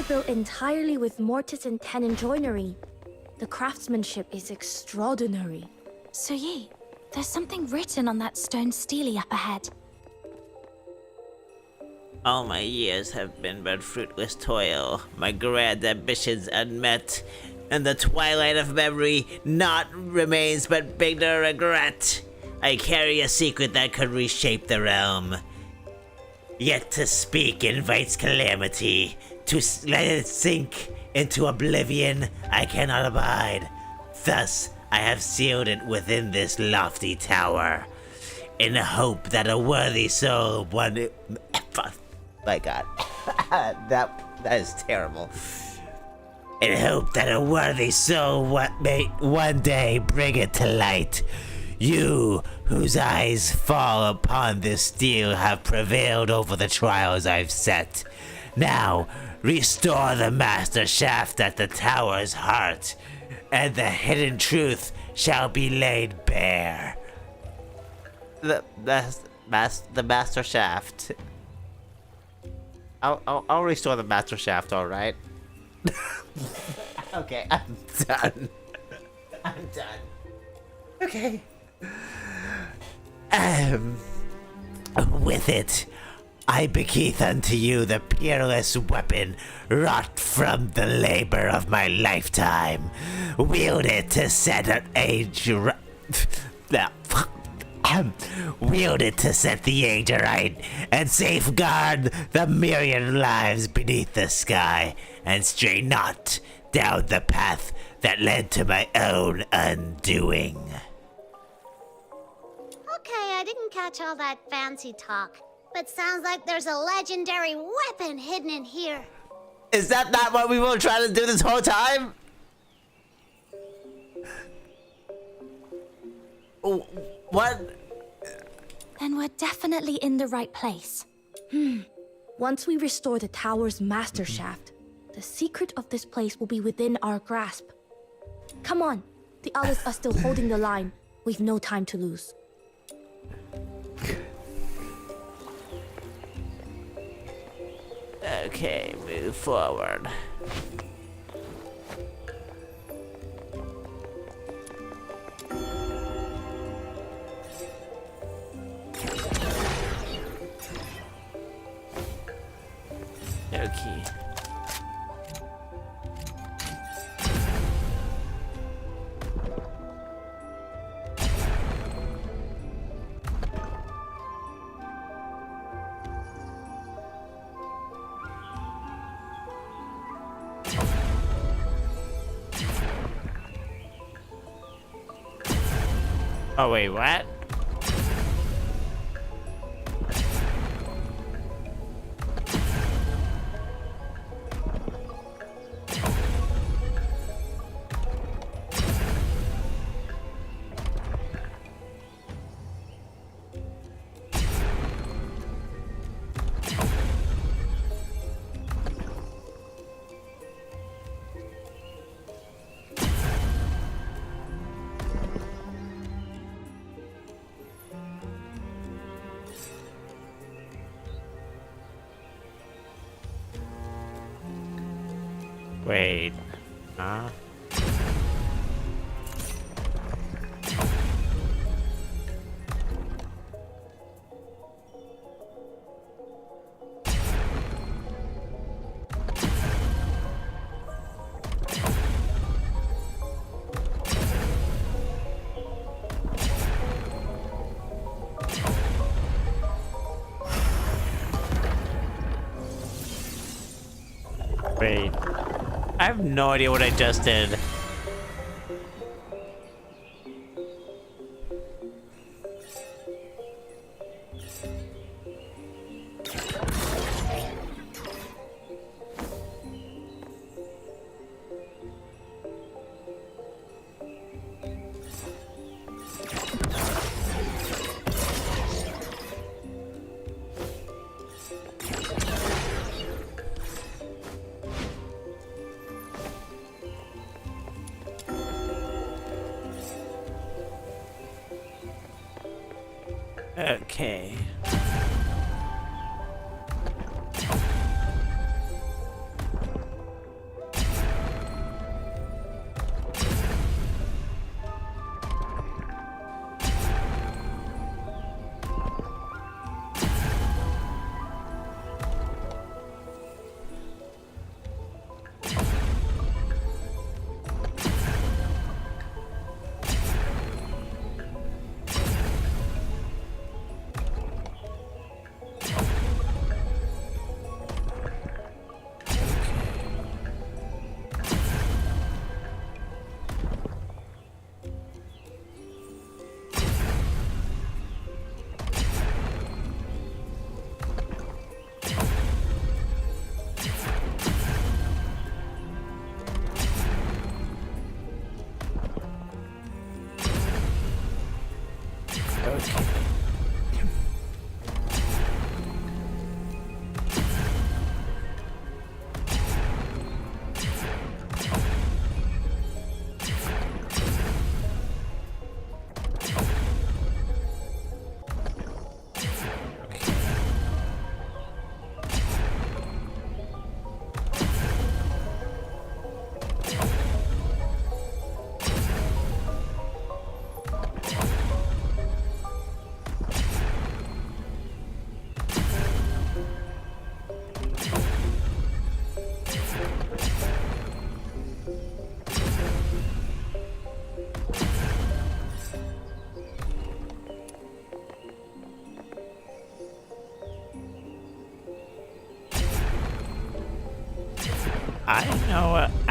built entirely with mortise and tenon joinery. The craftsmanship is extraordinary. So Yi, there's something written on that stone stele up ahead. All my years have been but fruitless toil, my grand ambitions unmet. In the twilight of memory, naught remains but bitter regret. I carry a secret that could reshape the realm. Yet to speak invites calamity. To let it sink into oblivion, I cannot abide. Thus, I have sealed it within this lofty tower, in the hope that a worthy soul one... My God, that is terrible. In hope that a worthy soul may one day bring it to light. You, whose eyes fall upon this steel, have prevailed over the trials I've set. Now, restore the master shaft at the tower's heart, and the hidden truth shall be laid bare. The master shaft. I'll restore the master shaft, all right? Okay, I'm done. I'm done. Okay. With it, I bequeath unto you the peerless weapon wrought from the labor of my lifetime. Wield it to set an age wield it to set the age right and safeguard the myriad lives beneath the sky, and stray not down the path that led to my own undoing. Okay, I didn't catch all that fancy talk, but sounds like there's a legendary weapon hidden in here. Is that not what we were trying to do this whole time? What? Then we're definitely in the right place. Once we restore the tower's master shaft, the secret of this place will be within our grasp. Come on, the others are still holding the line. We've no time to lose. Okay, move forward. Okay. Oh wait, what? Wait. Huh? Wait. I have no idea what I just did. Okay.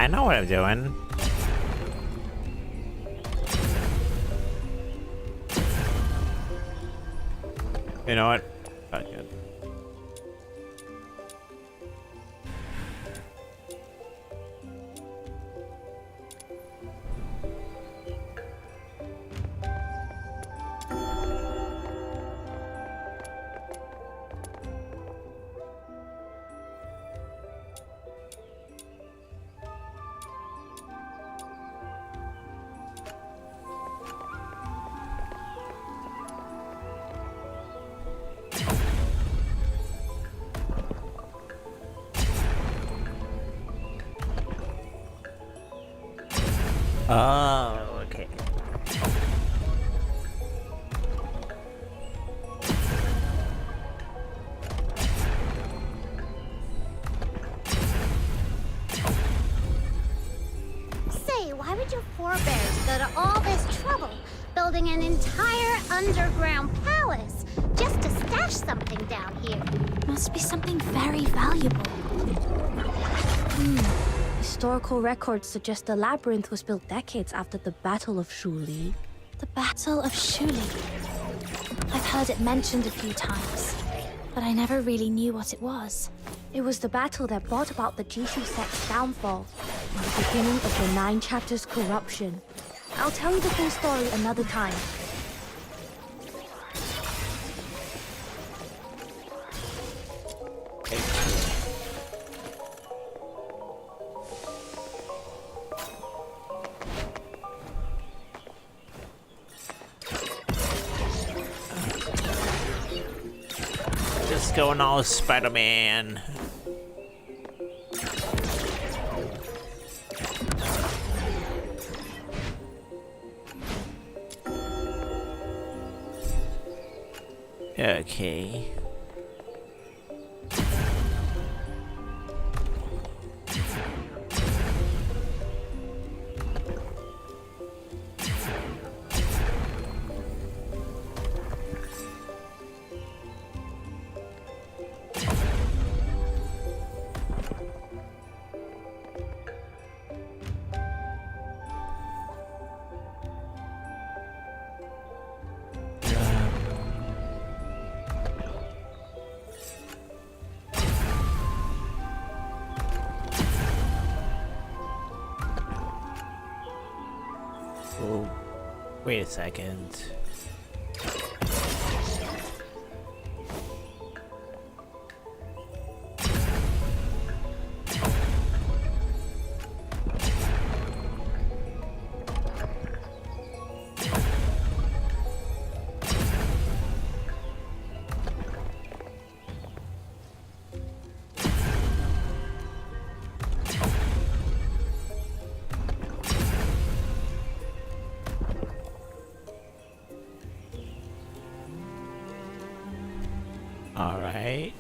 I know what I'm doing. You know what? Not good. Oh, okay. Say, why would your forebears go to all this trouble building an entire underground palace just to stash something down here? Must be something very valuable. Historical records suggest the labyrinth was built decades after the Battle of Shuli. The Battle of Shuli. I've heard it mentioned a few times, but I never really knew what it was. It was the battle that brought about the Jishu sect's downfall and the beginning of the 9 chapters' corruption. I'll tell you the full story another time. Just going all Spider-Man. Okay. Oh, wait a second. All right.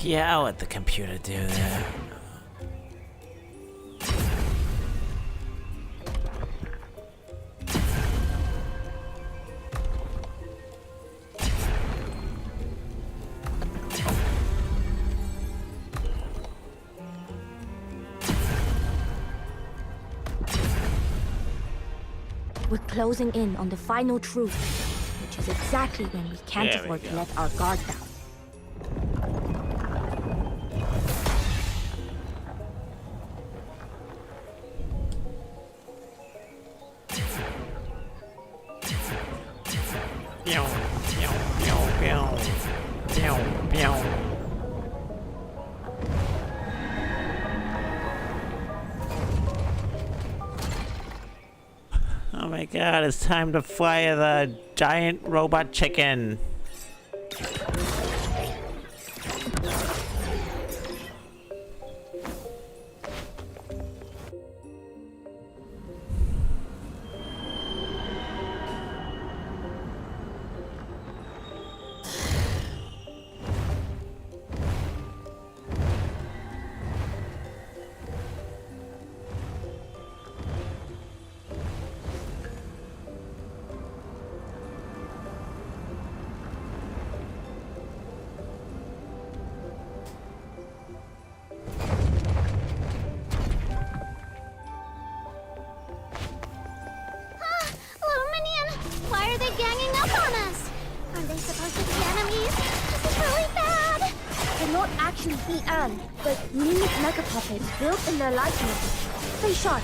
Yeah, I'll let the computer do that. We're closing in on the final truth, which is exactly when we can't There we afford to go. let our guard down. Pew, pew, pew, pew. Pew, pew. Oh my god, it's time to fly the giant robot chicken. Little Minion, why are they ganging up on us? Are they supposed to be enemies? This is really bad. They're not actually He-An, but mimic mecha puppets built in their likeness. Fei Shan,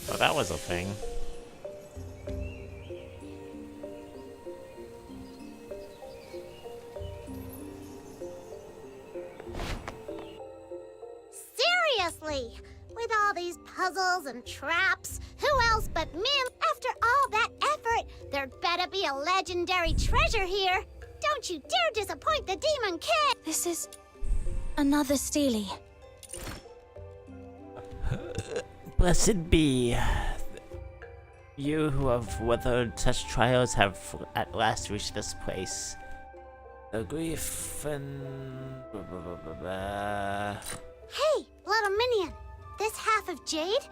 Oh, that was a thing. Seriously! With all these puzzles and traps, who else but Min? After all that effort, there'd better be a legendary treasure here. Don't you dare disappoint the Demon King! This is another Steely. Blessed be. You who have weathered such trials have at last reached this place. The grief and... Hey, little Minion! This half of jade?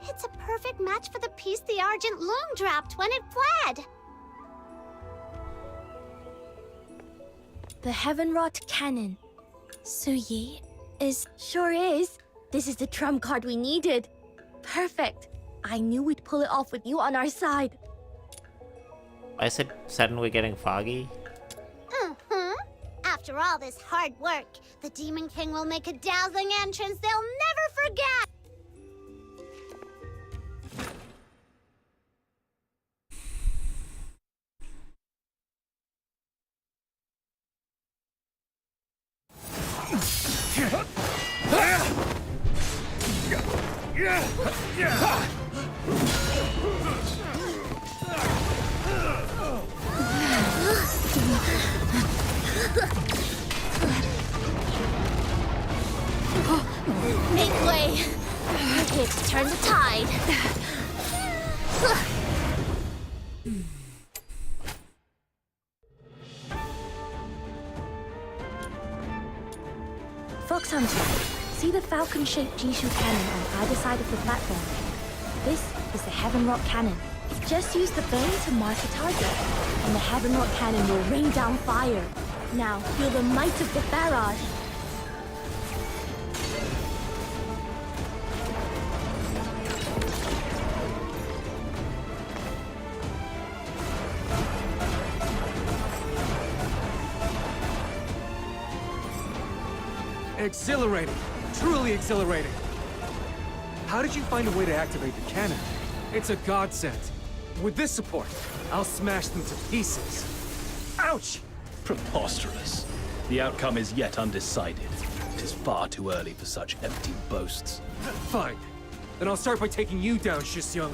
It's a perfect match for the piece the Argent Loom dropped when it fled! the Heaven-wrought cannon. Su Yi is... Sure is. This is the trump card we needed. Perfect. I knew we'd pull it off with you on our side. Why is it suddenly getting foggy? Mm-hmm. After all this hard work, the Demon King will make a dazzling entrance they'll never forget! Make way. We're here to turn the tide. Fox Hunter, see the falcon-shaped Jishu cannon on either side of the platform? This is the Heaven Rock Cannon. Just use the bone to mark a target, and the Heaven Rock Cannon will rain down fire. Now, feel the might of the barrage. Exhilarating. Truly exhilarating. How did you find a way to activate the cannon? It's a godsend. With this support, I'll smash them to pieces. Ouch! Preposterous. The outcome is yet undecided. It is far too early for such empty boasts. Fine. Then I'll start by taking you down, Shisyung.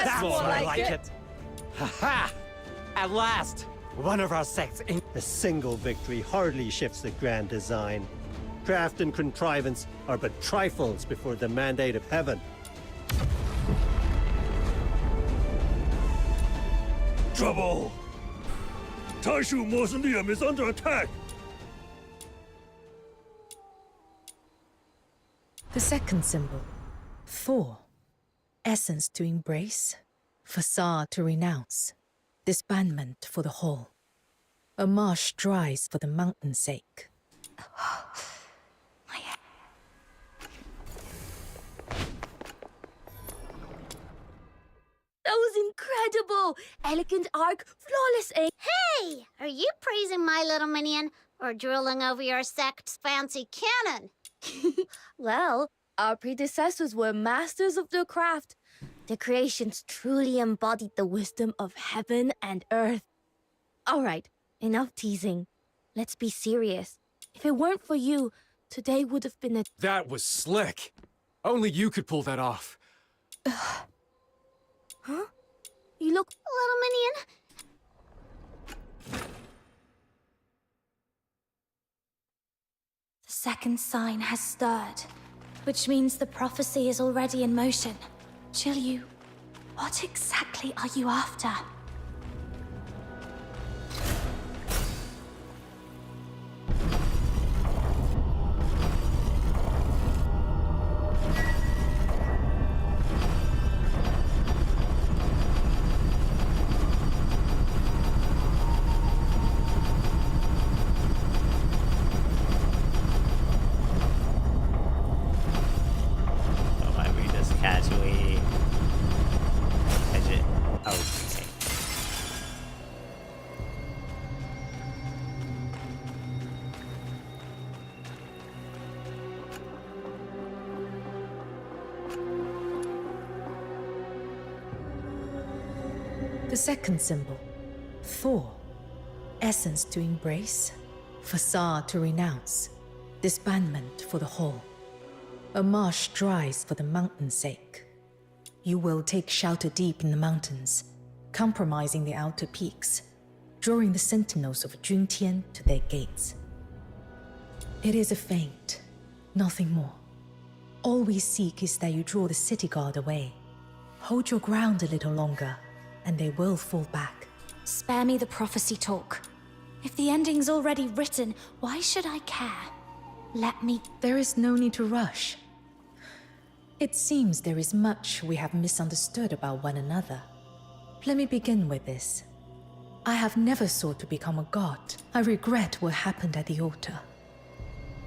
That's more like it. Ha-ha! At last, one of our sects in... A single victory hardly shifts the grand design. Craft and contrivance are but trifles before the mandate of heaven. Trouble! Taishu Mausoleum is under attack! The second symbol, Thor. Essence to embrace, facade to renounce, disbandment for the whole. A marsh dries for the mountain's sake. That was incredible! Elegant arc, flawless aim. Hey! Are you praising my little minion or drooling over your sect's fancy cannon? Well, our predecessors were masters of their craft. Their creations truly embodied the wisdom of heaven and earth. All right, enough teasing. Let's be serious. If it weren't for you, today would have been a... That was slick. Only you could pull that off. Huh? You look... Little minion, The second sign has stirred, which means the prophecy is already in motion. Zhilyu, what exactly are you after? Oh, I read this casually. Okay. The second symbol, Thor. Essence to embrace, facade to renounce, disbandment for the whole. A marsh dries for the mountain's sake. You will take shelter deep in the mountains, compromising the outer peaks, drawing the sentinels of Juntian to their gates. It is a feint, nothing more. All we seek is that you draw the city guard away. Hold your ground a little longer, and they will fall back. Spare me the prophecy talk. If the ending's already written, why should I care? Let me... There is no need to rush. It seems there is much we have misunderstood about one another. Let me begin with this. I have never sought to become a god. I regret what happened at the altar.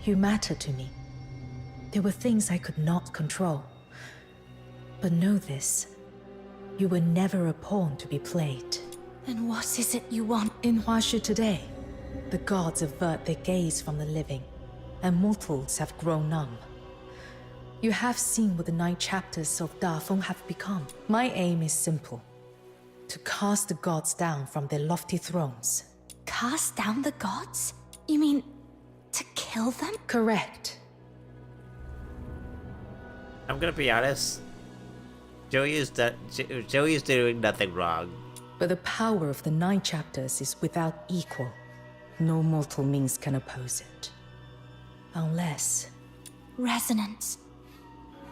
You matter to me. There were things I could not control. But know this. You were never a pawn to be played. Then what is it you want? In Huashu today, the gods avert their gaze from the living, and mortals have grown numb. You have seen what the 9 chapters of Dafeng have become. My aim is simple. To cast the gods down from their lofty thrones. Cast down the gods? You mean to kill them? Correct. I'm gonna be honest. Joey's doing nothing wrong. But the power of the 9 chapters is without equal. No mortal means can oppose it. Unless... Resonance.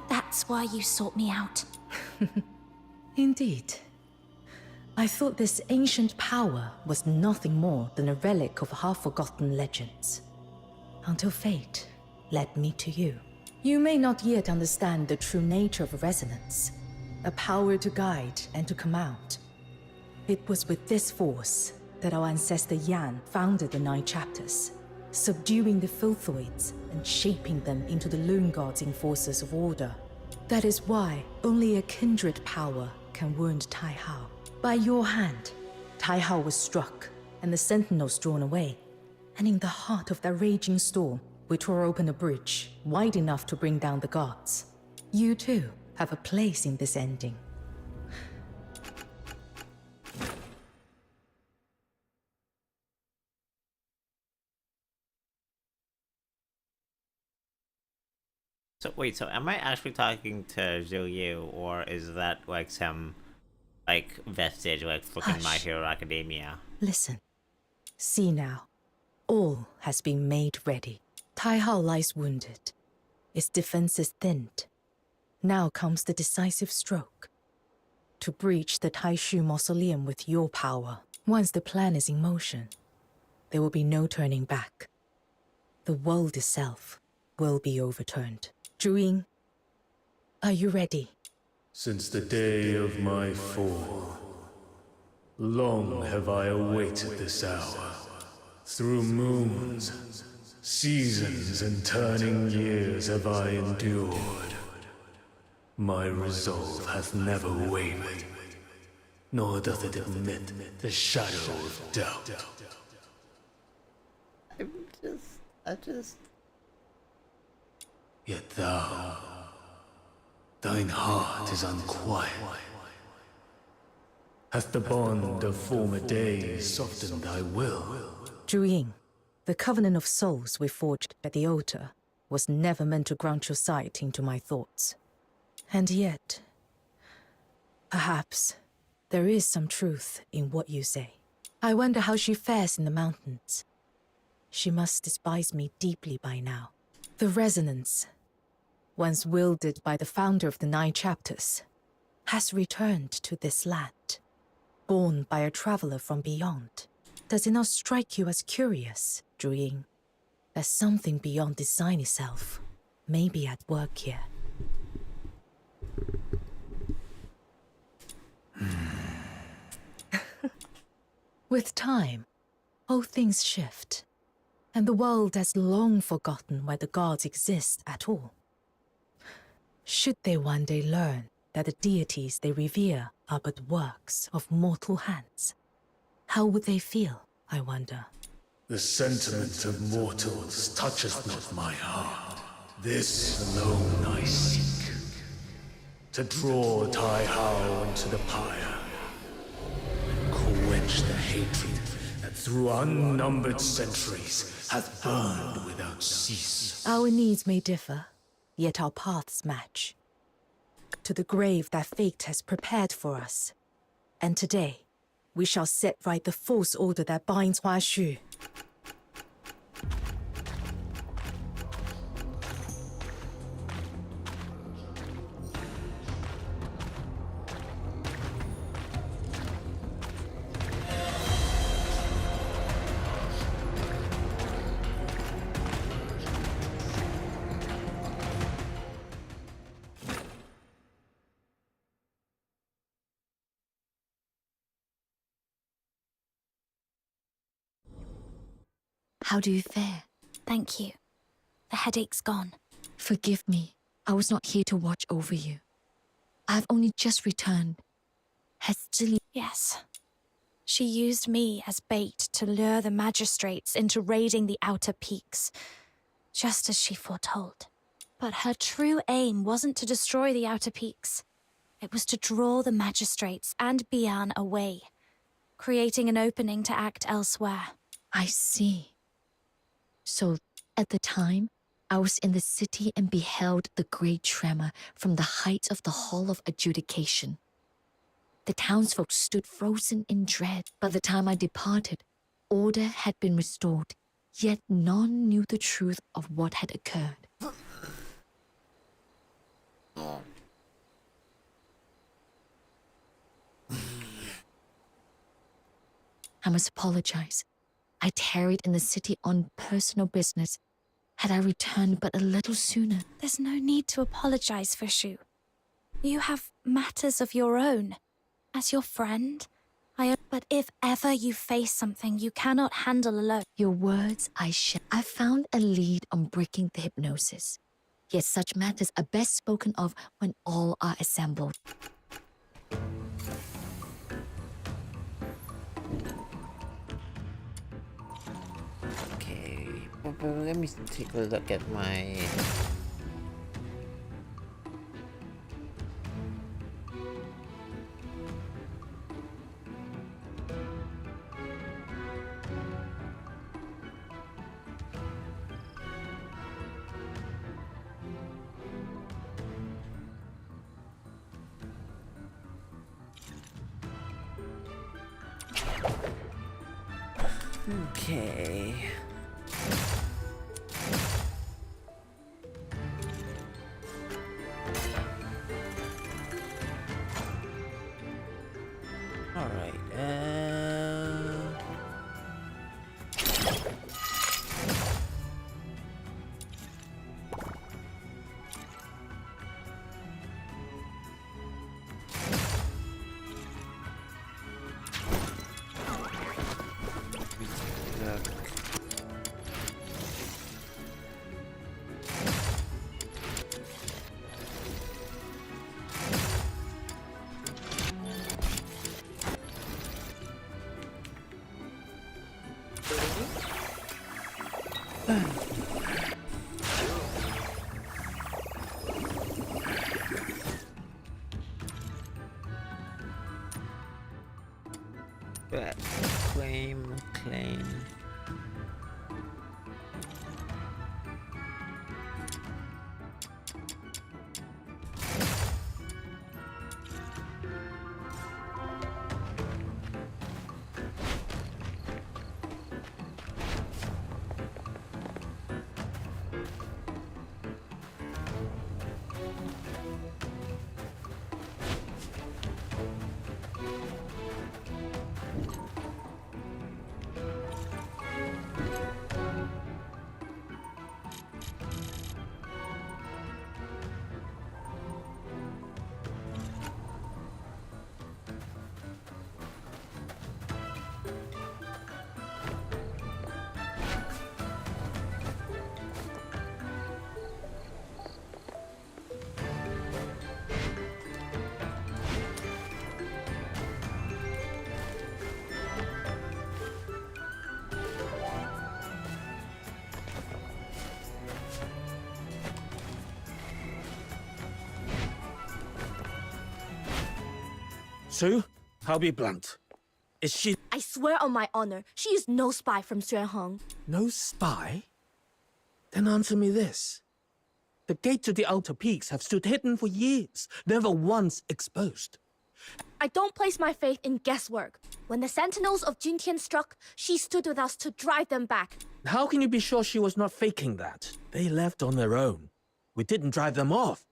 That's why you sought me out. Indeed. I thought this ancient power was nothing more than a relic of half-forgotten legends. Until fate led me to you. You may not yet understand the true nature of resonance. A power to guide and to command. It was with this force that our ancestor Yan founded the 9 chapters, subduing the Filthoids and shaping them into the Loon Gods enforcers of order. That is why only a kindred power can wound Tai Hao. By your hand, Tai Hao was struck and the sentinels drawn away. And in the heart of that raging storm, we tore open a bridge wide enough to bring down the gods. You too have a place in this ending. So wait, so am I actually talking to Zhou Yu, or is that like some like vestige, like freaking My Hush. Hero Academia. Listen. See now. All has been made ready. Tai Hao lies wounded. Its defenses thinned. Now comes the decisive stroke. To breach the Taishu mausoleum with your power. Once the plan is in motion, there will be no turning back. The world itself will be overturned. Zhu, are you ready? Since the day of my fall, long have I awaited this hour. Through moons, seasons, and turning years have I endured. My resolve hath never wavered, nor doth it admit the shadow of doubt. I just... Yet thou, thine heart is unquiet. Hath the bond of former days softened thy will? Zhu, the covenant of souls we forged at the altar was never meant to grant your sight into my thoughts. And yet, perhaps, there is some truth in what you say. I wonder how she fares in the mountains. She must despise me deeply by now. The resonance, once wielded by the founder of the 9 chapters, has returned to this land, born by a traveler from beyond. Does it not strike you as curious, Zhu, that something beyond design itself may be at work here? With time, all things shift, and the world has long forgotten why the gods exist at all. Should they one day learn that the deities they revere are but works of mortal hands, how would they feel, I wonder? The sentiment of mortals toucheth not my heart. This alone I seek, to draw Tai Hao into the pyre, and quench the hatred that through unnumbered centuries hath burned without cease. Our needs may differ, yet our paths match. To the grave that fate has prepared for us. And today, we shall set right the false order that binds Hua Xu. How do you fare? Thank you. The headache's gone. Forgive me. I was not here to watch over you. I've only just returned. Has Zili... Yes. She used me as bait to lure the magistrates into raiding the outer peaks, just as she foretold. But her true aim wasn't to destroy the outer peaks. It was to draw the magistrates and Bian away, creating an opening to act elsewhere. I see. So, at the time, I was in the city and beheld the great tremor from the height of the Hall of Adjudication. The townsfolk stood frozen in dread. By the time I departed, order had been restored, yet none knew the truth of what had occurred. I must apologize. I tarried in the city on personal business. Had I returned but a little sooner... There's no need to apologize for Shu. You have matters of your own. As your friend, But if ever you face something you cannot handle alone... Your words I shall... I found a lead on breaking the hypnosis. Yet such matters are best spoken of when all are assembled. Okay, let me take a look at my... Okay. All right. Claim. Sue, I'll be blunt. Is she I swear on my honor, she is no spy from Xuanheng. no spy? Then answer me this. The gate to the outer peaks have stood hidden for years, never once exposed. I don't place my faith in guesswork. When the sentinels of Jintian struck, she stood with us to drive them back. How can you be sure she was not faking that? They left on their own. We didn't drive them off.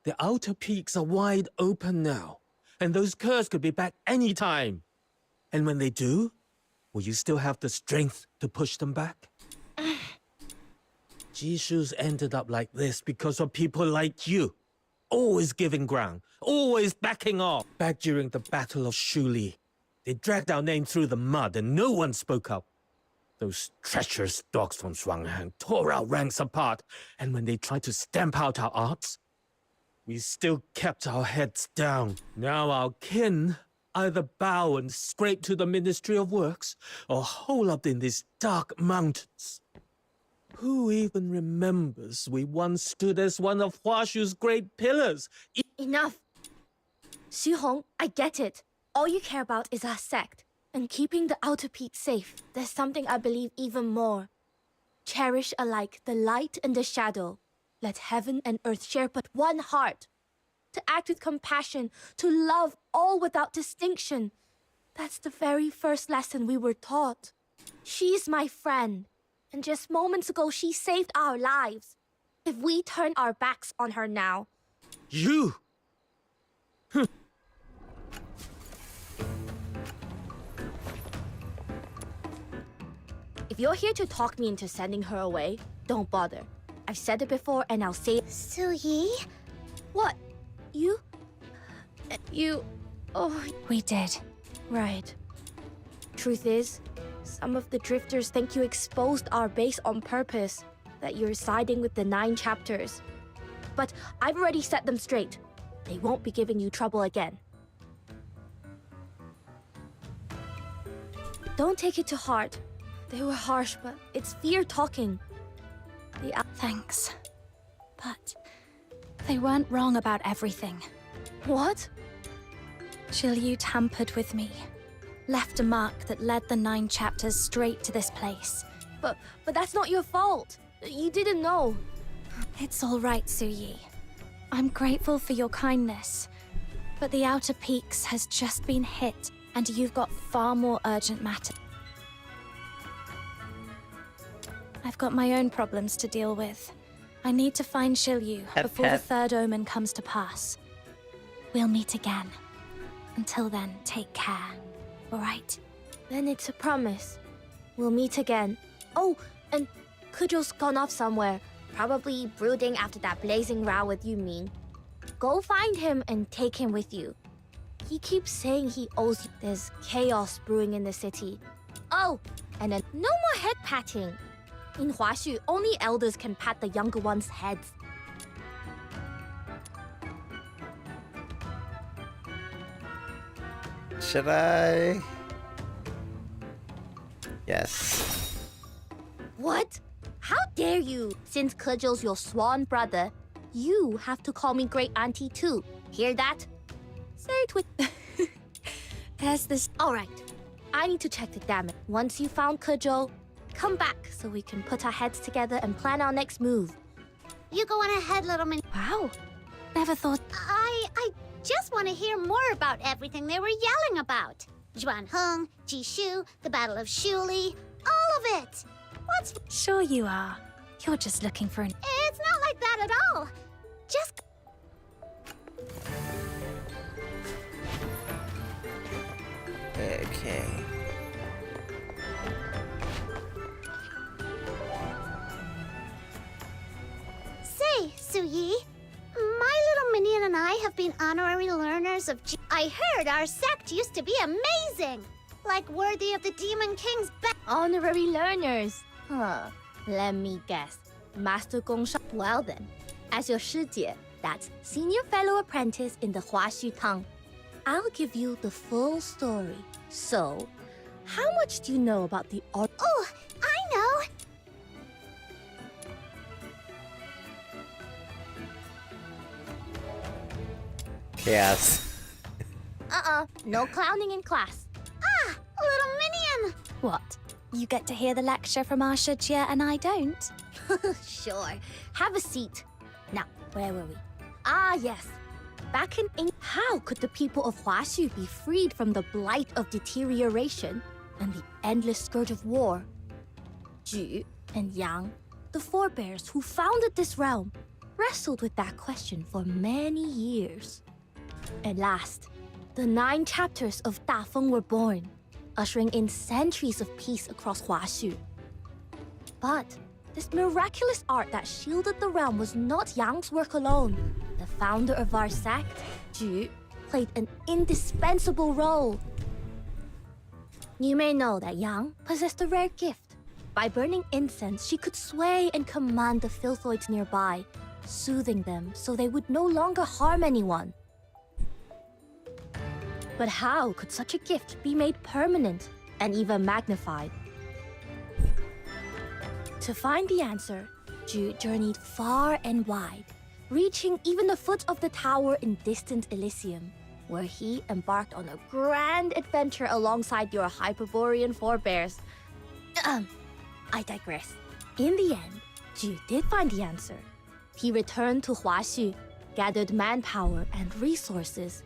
The outer peaks are wide open now, and those curs could be back any time. And when they do, will you still have the strength to push them back? Jishu's ended up like this because of people like you. Always giving ground, always backing off. Back during the Battle of Shuli, they dragged our name through the mud and no one spoke up. Those treacherous dogs from Shuanghang tore our ranks apart, and when they tried to stamp out our arts, we still kept our heads down. Now our kin either bow and scrape to the Ministry of Works, or hole up in these dark mountains. Who even remembers we once stood as one of Huashu's great pillars? Enough! Xu Hong, I get it. All you care about is our sect, and keeping the outer peak safe. There's something I believe even more. Cherish alike the light and the shadow. Let heaven and earth share but one heart. To act with compassion, to love all without distinction. That's the very first lesson we were taught. She's my friend, and just moments ago she saved our lives. If we turn our backs on her now... You! If you're here to talk me into sending her away, don't bother. I've said it before and I'll say it. Su-yi? What? You? Oh... We did. Right. Truth is, some of the drifters think you exposed our base on purpose, that you're siding with the 9 chapters. But I've already set them straight. They won't be giving you trouble again. Don't take it to heart. They were harsh, but it's fear talking. Thanks. But they weren't wrong about everything. What? Zhiliu tampered with me. Left a mark that led the 9 chapters straight to this place. But that's not your fault. You didn't know. It's all right, Su-yi. I'm grateful for your kindness. But the Outer Peaks has just been hit, and you've got far more urgent matter. I've got my own problems to deal with. I need to find Shilyu before the third omen comes to pass. We'll meet again. Until then, take care. All right? Then it's a promise. We'll meet again. Oh, and Kujo's gone off somewhere. Probably brooding after that blazing row with Yumin. Go find him and take him with you. He keeps saying he owes you. There's chaos brewing in the city. Oh, and then no more head patting. In Huaxu, only elders can pat the younger ones' heads. Should I? Yes. What? How dare you? Since Kujo's your swan brother, you have to call me great auntie too. Hear that? Say it with... There's this... Alright, I need to check the damage. Once you found Kujo, come back so we can put our heads together and plan our next move. You go on ahead, little man. Wow. Never thought... I just want to hear more about everything they were yelling about. Zhuanheng, Jishu, the Battle of Shuli, all of it. What's... Sure you are. You're just looking for an... It's not like that at all. Just... Okay. Say, Suyi, my little minion and I have been honorary learners of I heard our sect used to be amazing! Like worthy of the Demon King's Honorary learners. Huh. Let me guess. Master Gongsha. Well then, as your Shijie, that's senior fellow apprentice in the Huaxu Tang, I'll give you the full story. So, how much do you know about the art? Oh, I know! Yes. No clowning in class. Ah, little minion! What? You get to hear the lecture from our Shijie and I don't? Sure. Have a seat. Now, where were we? Ah, yes. Back in how could the people of Huaxu be freed from the blight of deterioration and the endless scourge of war? Ju and Yang, the forebears who founded this realm, wrestled with that question for many years. At last, the 9 chapters of Dafeng were born, ushering in centuries of peace across Huaxu. But this miraculous art that shielded the realm was not Yang's work alone. The founder of our sect, Ju, played an indispensable role. You may know that Yang possessed a rare gift. By burning incense, she could sway and command the filthoids nearby, soothing them so they would no longer harm anyone. But how could such a gift be made permanent and even magnified? To find the answer, Ju journeyed far and wide, reaching even the foot of the tower in distant Elysium, where he embarked on a grand adventure alongside your Hyperborean forebears. I digress. In the end, Ju did find the answer. He returned to Huaxu, gathered manpower and resources,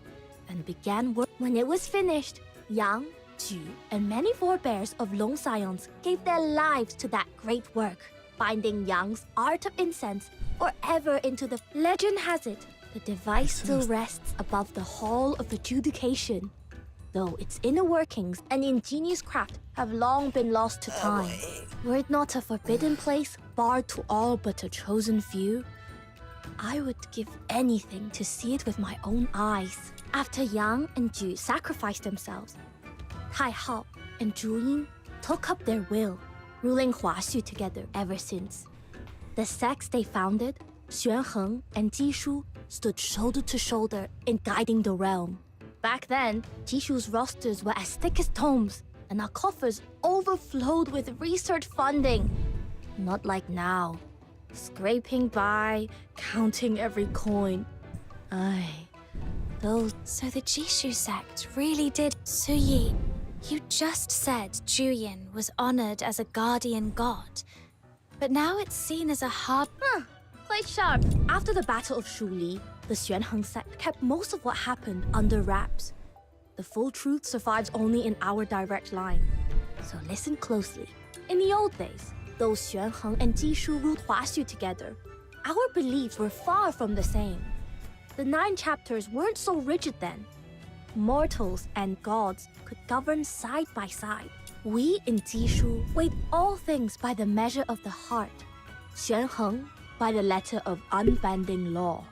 and began work. When it was finished, Yang, Ju, and many forebears of Long Scions gave their lives to that great work, binding Yang's art of incense forever into the... Legend has it, the device still rests above the Hall of Adjudication, though its inner workings and ingenious craft have long been lost to time. Were it not a forbidden place, barred to all but a chosen few, I would give anything to see it with my own eyes. After Yang and Ju sacrificed themselves, Tai Hao and Zhu Ying took up their will, ruling Huaxu together ever since. The sects they founded, Xuanheng and Jishu, stood shoulder to shoulder in guiding the realm. Back then, Jishu's rosters were as thick as tomes, and our coffers overflowed with research funding. Not like now, scraping by, counting every coin. Aye, those... So the Jishu sect really did... Suyi, you just said Juyin was honored as a guardian god, but now it's seen as a hard... Play sharp. After the Battle of Shuli, the Xuanheng sect kept most of what happened under wraps. The full truth survives only in our direct line. So listen closely. In the old days, though Xuanheng and Jishu ruled Huaxu together, our beliefs were far from the same. The 9 chapters weren't so rigid then. Mortals and gods could govern side by side. We in Jishu weighed all things by the measure of the heart, Xuanheng by the letter of unbending law.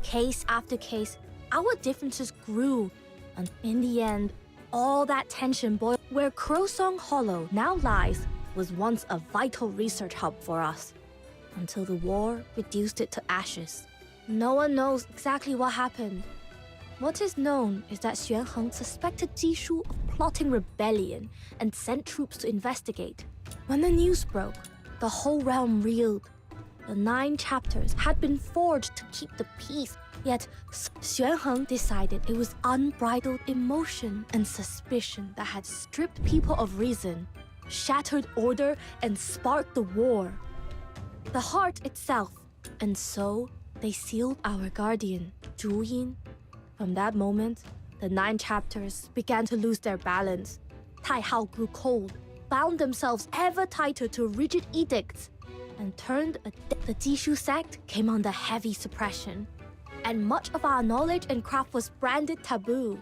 Case after case, our differences grew, and in the end, all that tension boiled. Where Crowsong Hollow now lies was once a vital research hub for us, until the war reduced it to ashes. No one knows exactly what happened. What is known is that Xuanheng suspected Jishu of plotting rebellion and sent troops to investigate. When the news broke, the whole realm reeled. The 9 chapters had been forged to keep the peace, yet Xuanheng decided it was unbridled emotion and suspicion that had stripped people of reason, shattered order, and sparked the war. The heart itself, and so they sealed our guardian, Zhu Yin. From that moment, the 9 chapters began to lose their balance. Tai Hao grew cold, bound themselves ever tighter to rigid edicts, and the Jishu sect came under heavy suppression, and much of our knowledge and craft was branded taboo.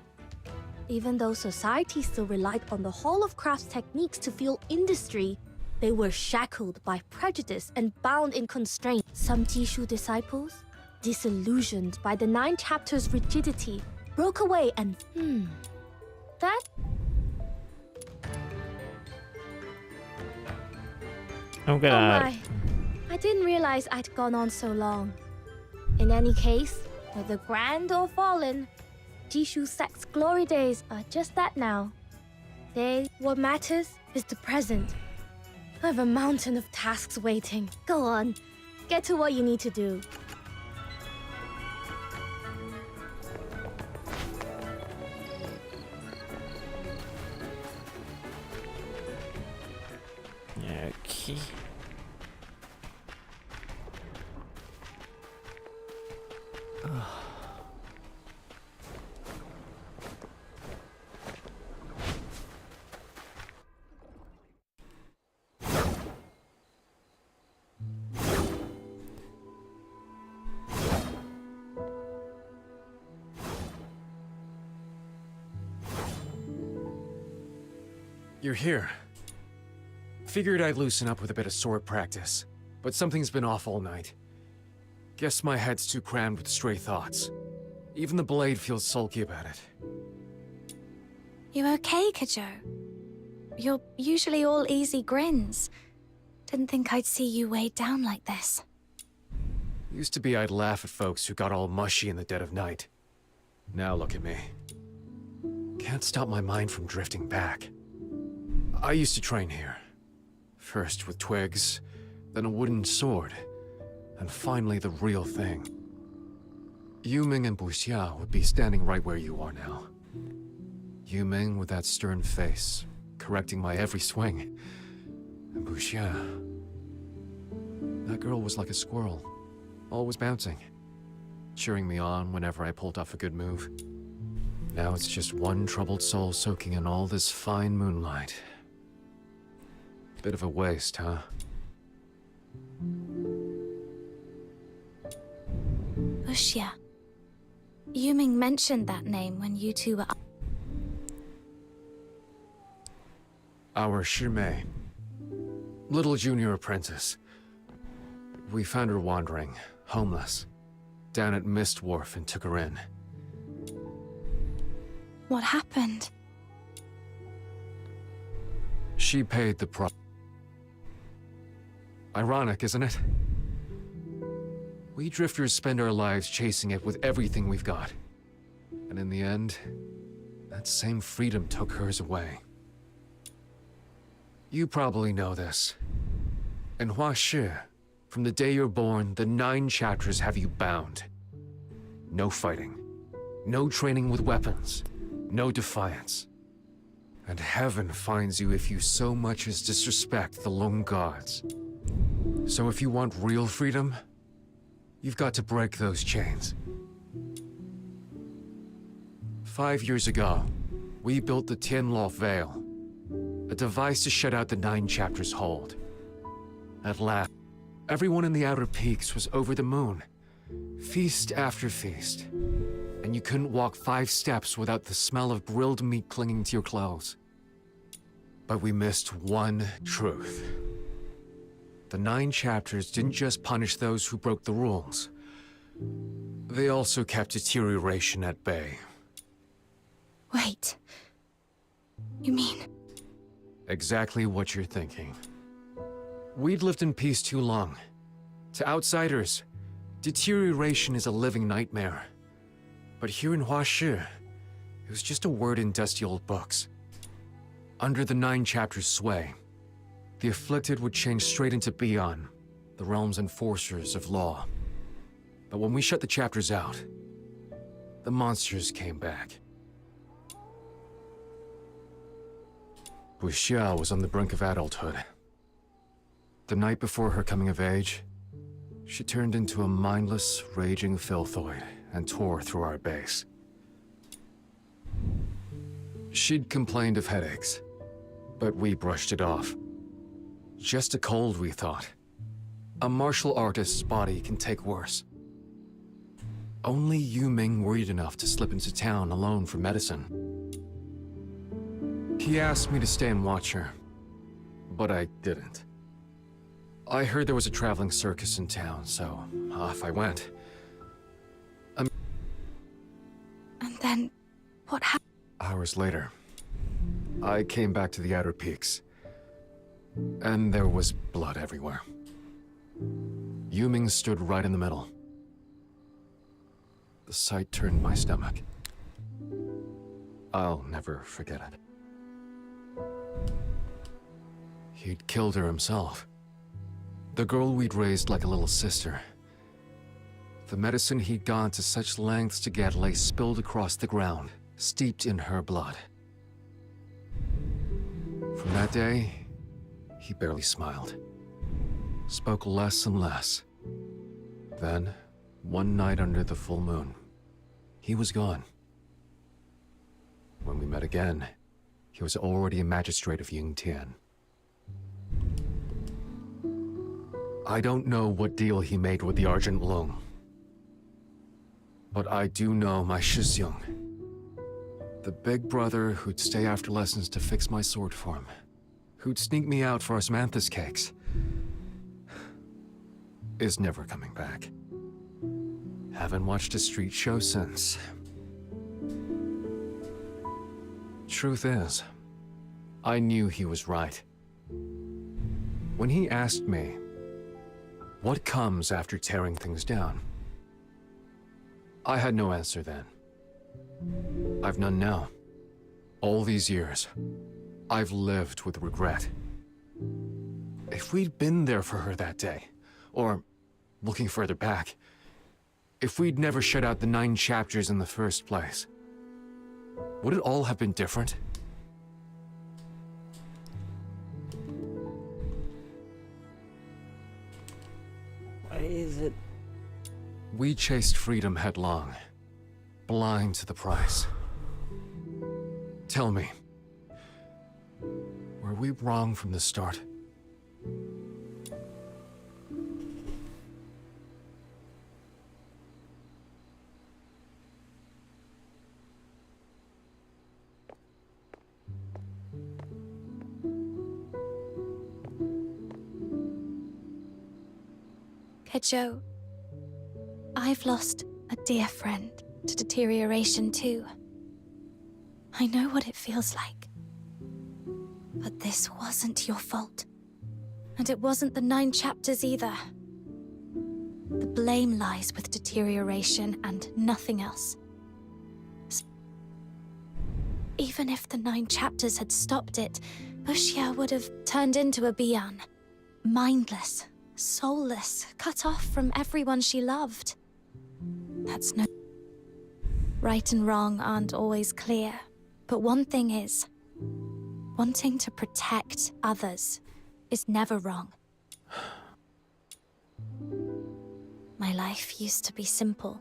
Even though society still relied on the Hall of Crafts techniques to fuel industry, they were shackled by prejudice and bound in constraint. Some Jishu disciples, disillusioned by the 9 chapters' rigidity, broke away and that I'm oh gonna. my, I didn't realize I'd gone on so long. In any case, whether grand or fallen, Jishu sect's glory days are just that now. What matters is the present. I have a mountain of tasks waiting. Go on, get to what you need to do. Okay. You're here. Figured I'd loosen up with a bit of sword practice, but something's been off all night. Guess my head's too crammed with stray thoughts. Even the blade feels sulky about it. You okay, Kajo? You're usually all easy grins. Didn't think I'd see you weighed down like this. Used to be I'd laugh at folks who got all mushy in the dead of night. Now look at me. Can't stop my mind from drifting back. I used to train here. First with twigs, then a wooden sword, and finally the real thing. Yuming and Buxia would be standing right where you are now. Yuming with that stern face, correcting my every swing. And Buxia... that girl was like a squirrel, always bouncing, cheering me on whenever I pulled off a good move. Now it's just one troubled soul soaking in all this fine moonlight. Bit of a waste, huh? Uxia. Yuming mentioned that name when you two were... Our Shimei. Little junior apprentice. We found her wandering, homeless, down at Mist Wharf and took her in. What happened? She paid the price. Ironic, isn't it? We drifters spend our lives chasing it with everything we've got. And in the end, that same freedom took hers away. You probably know this. In Huaxi, from the day you're born, the 9 chapters have you bound. No fighting. No training with weapons. No defiance. And heaven finds you if you so much as disrespect the Long Gods. So if you want real freedom, you've got to break those chains. 5 years ago, we built the Tianlaw Veil, a device to shut out the 9 chapters' hold. At last, everyone in the Outer Peaks was over the moon. Feast after feast. And you couldn't walk 5 steps without the smell of grilled meat clinging to your clothes. But we missed one truth. The 9 chapters didn't just punish those who broke the rules. They also kept deterioration at bay. Wait. You mean... Exactly what you're thinking. We'd lived in peace too long. To outsiders, deterioration is a living nightmare. But here in Huashi, it was just a word in dusty old books. Under the 9 chapters' sway, the afflicted would change straight into Beyond, the realm's enforcers of law. But when we shut the chapters out, the monsters came back. Wuxia was on the brink of adulthood. The night before her coming of age, she turned into a mindless, raging filthoid and tore through our base. She'd complained of headaches, but we brushed it off. Just a cold, we thought. A martial artist's body can take worse. Only Yu Ming worried enough to slip into town alone for medicine. He asked me to stay and watch her, but I didn't. I heard there was a traveling circus in town, so off I went. And then, what happened? Hours later, I came back to the Outer Peaks, and there was blood everywhere. Yu Ming stood right in the middle. The sight turned my stomach. I'll never forget it. He'd killed her himself. The girl we'd raised like a little sister. The medicine he'd gone to such lengths to get lay spilled across the ground, steeped in her blood. From that day, he barely smiled. Spoke less and less. Then, one night under the full moon, he was gone. When we met again, he was already a magistrate of Yingtian. I don't know what deal he made with the Argent Lung, but I do know my Shizyung, the big brother who'd stay after lessons to fix my sword form, who'd sneak me out for osmanthus cakes, is never coming back. Haven't watched a street show since. Truth is, I knew he was right. When he asked me, what comes after tearing things down? I had no answer then. I've none now. All these years, I've lived with regret. If we'd been there for her that day, or looking further back, if we'd never shut out the 9 chapters in the first place, would it all have been different? Why is it? We chased freedom headlong, blind to the price. Tell me, were we wrong from the start? Kejo, I've lost a dear friend to deterioration too. I know what it feels like. But this wasn't your fault. And it wasn't the 9 chapters either. The blame lies with deterioration and nothing else. Even if the 9 chapters had stopped it, Wuxia would have turned into a Bian. Mindless, soulless, cut off from everyone she loved. That's no... Right and wrong aren't always clear. But one thing is, wanting to protect others is never wrong. My life used to be simple.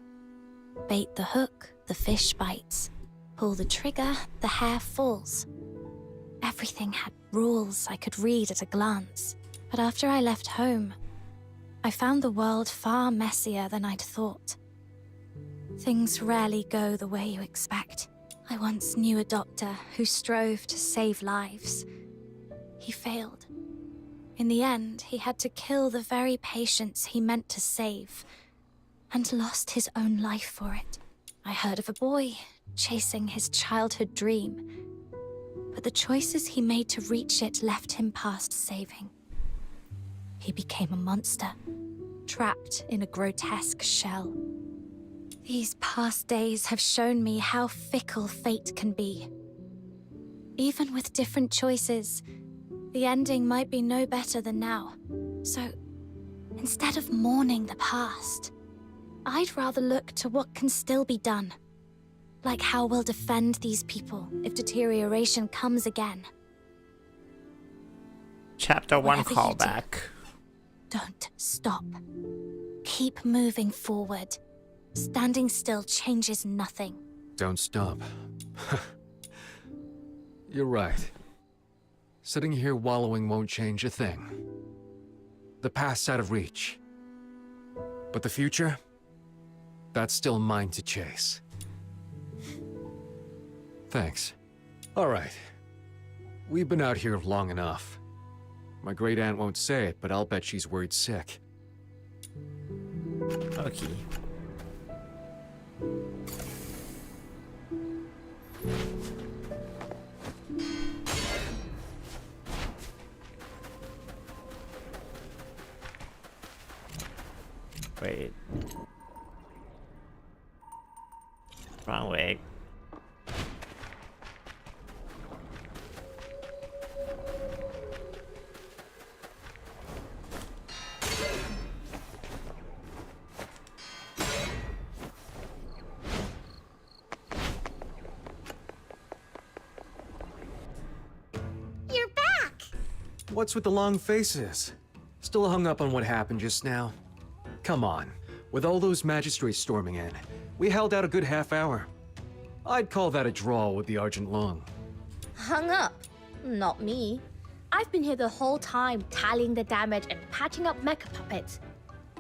Bait the hook, the fish bites. Pull the trigger, the hare falls. Everything had rules I could read at a glance. But after I left home, I found the world far messier than I'd thought. Things rarely go the way you expect. I once knew a doctor who strove to save lives. He failed. In the end, he had to kill the very patients he meant to save, and lost his own life for it. I heard of a boy chasing his childhood dream, but the choices he made to reach it left him past saving. He became a monster, trapped in a grotesque shell. These past days have shown me how fickle fate can be. Even with different choices, the ending might be no better than now. So, instead of mourning the past, I'd rather look to what can still be done. Like how we'll defend these people if deterioration comes again. Chapter 1 Whatever you do, callback. Don't stop. Keep moving forward. Standing still changes nothing. Don't stop. You're right. Sitting here wallowing won't change a thing. The past's out of reach. But the future? That's still mine to chase. Thanks. All right. We've been out here long enough. My great aunt won't say it, but I'll bet she's worried sick. Okay. Wait. Wrong way. You're back! What's with the long faces? Still hung up on what happened just now? Come on. With all those magistrates storming in, we held out a good half hour. I'd call that a draw with the Argent Long. Hung up? Not me. I've been here the whole time, tallying the damage and patching up mecha puppets.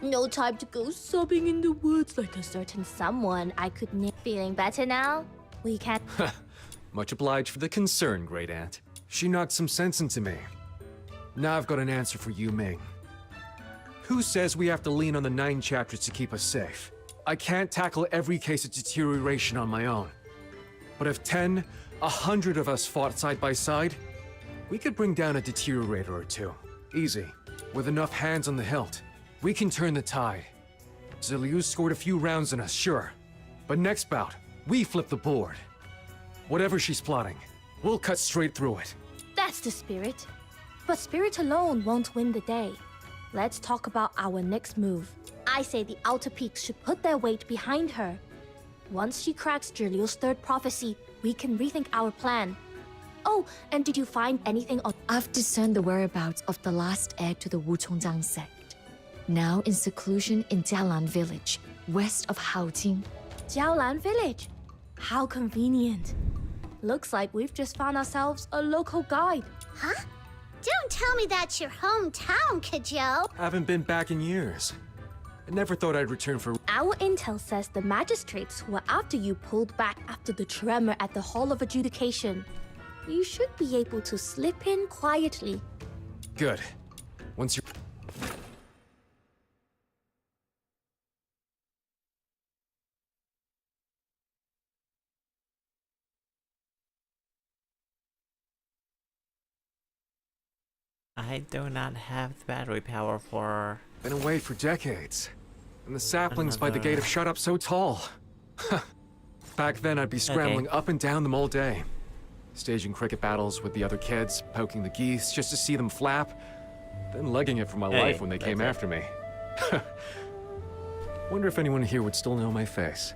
No time to go sobbing in the woods like a certain someone I could name. Feeling better now? We can. Much obliged for the concern, Great Aunt. She knocked some sense into me. Now I've got an answer for you, Ming. Who says we have to lean on the 9 chapters to keep us safe? I can't tackle every case of deterioration on my own. But if 10, 100 of us fought side by side, we could bring down a deteriorator or two. Easy. With enough hands on the hilt, we can turn the tide. Ziliu scored a few rounds on us, sure. But next bout, we flip the board. Whatever she's plotting, we'll cut straight through it. That's the spirit. But spirit alone won't win the day. Let's talk about our next move. I say the Outer Peaks should put their weight behind her. Once she cracks Zhiliu's 3rd prophecy, we can rethink our plan. Oh, and did you find anything on... I've discerned the whereabouts of the last heir to the Wuchongjiang sect. Now in seclusion in Jialan village, west of Haojing. Jiaolan village? How convenient. Looks like we've just found ourselves a local guide. Huh? Don't tell me that's your hometown, Kajou. Haven't been back in years. I never thought I'd return for... Our intel says the magistrates who were after you pulled back after the tremor at the Hall of Adjudication. You should be able to slip in quietly. Good. Once you're... I do not have the battery power for... Been away for decades. And the saplings by the gate have shot up so tall. Back then I'd be scrambling up and down them all day. Staging cricket battles with the other kids, poking the geese just to see them flap. Then legging it for my life when they came after me. Wonder if anyone here would still know my face.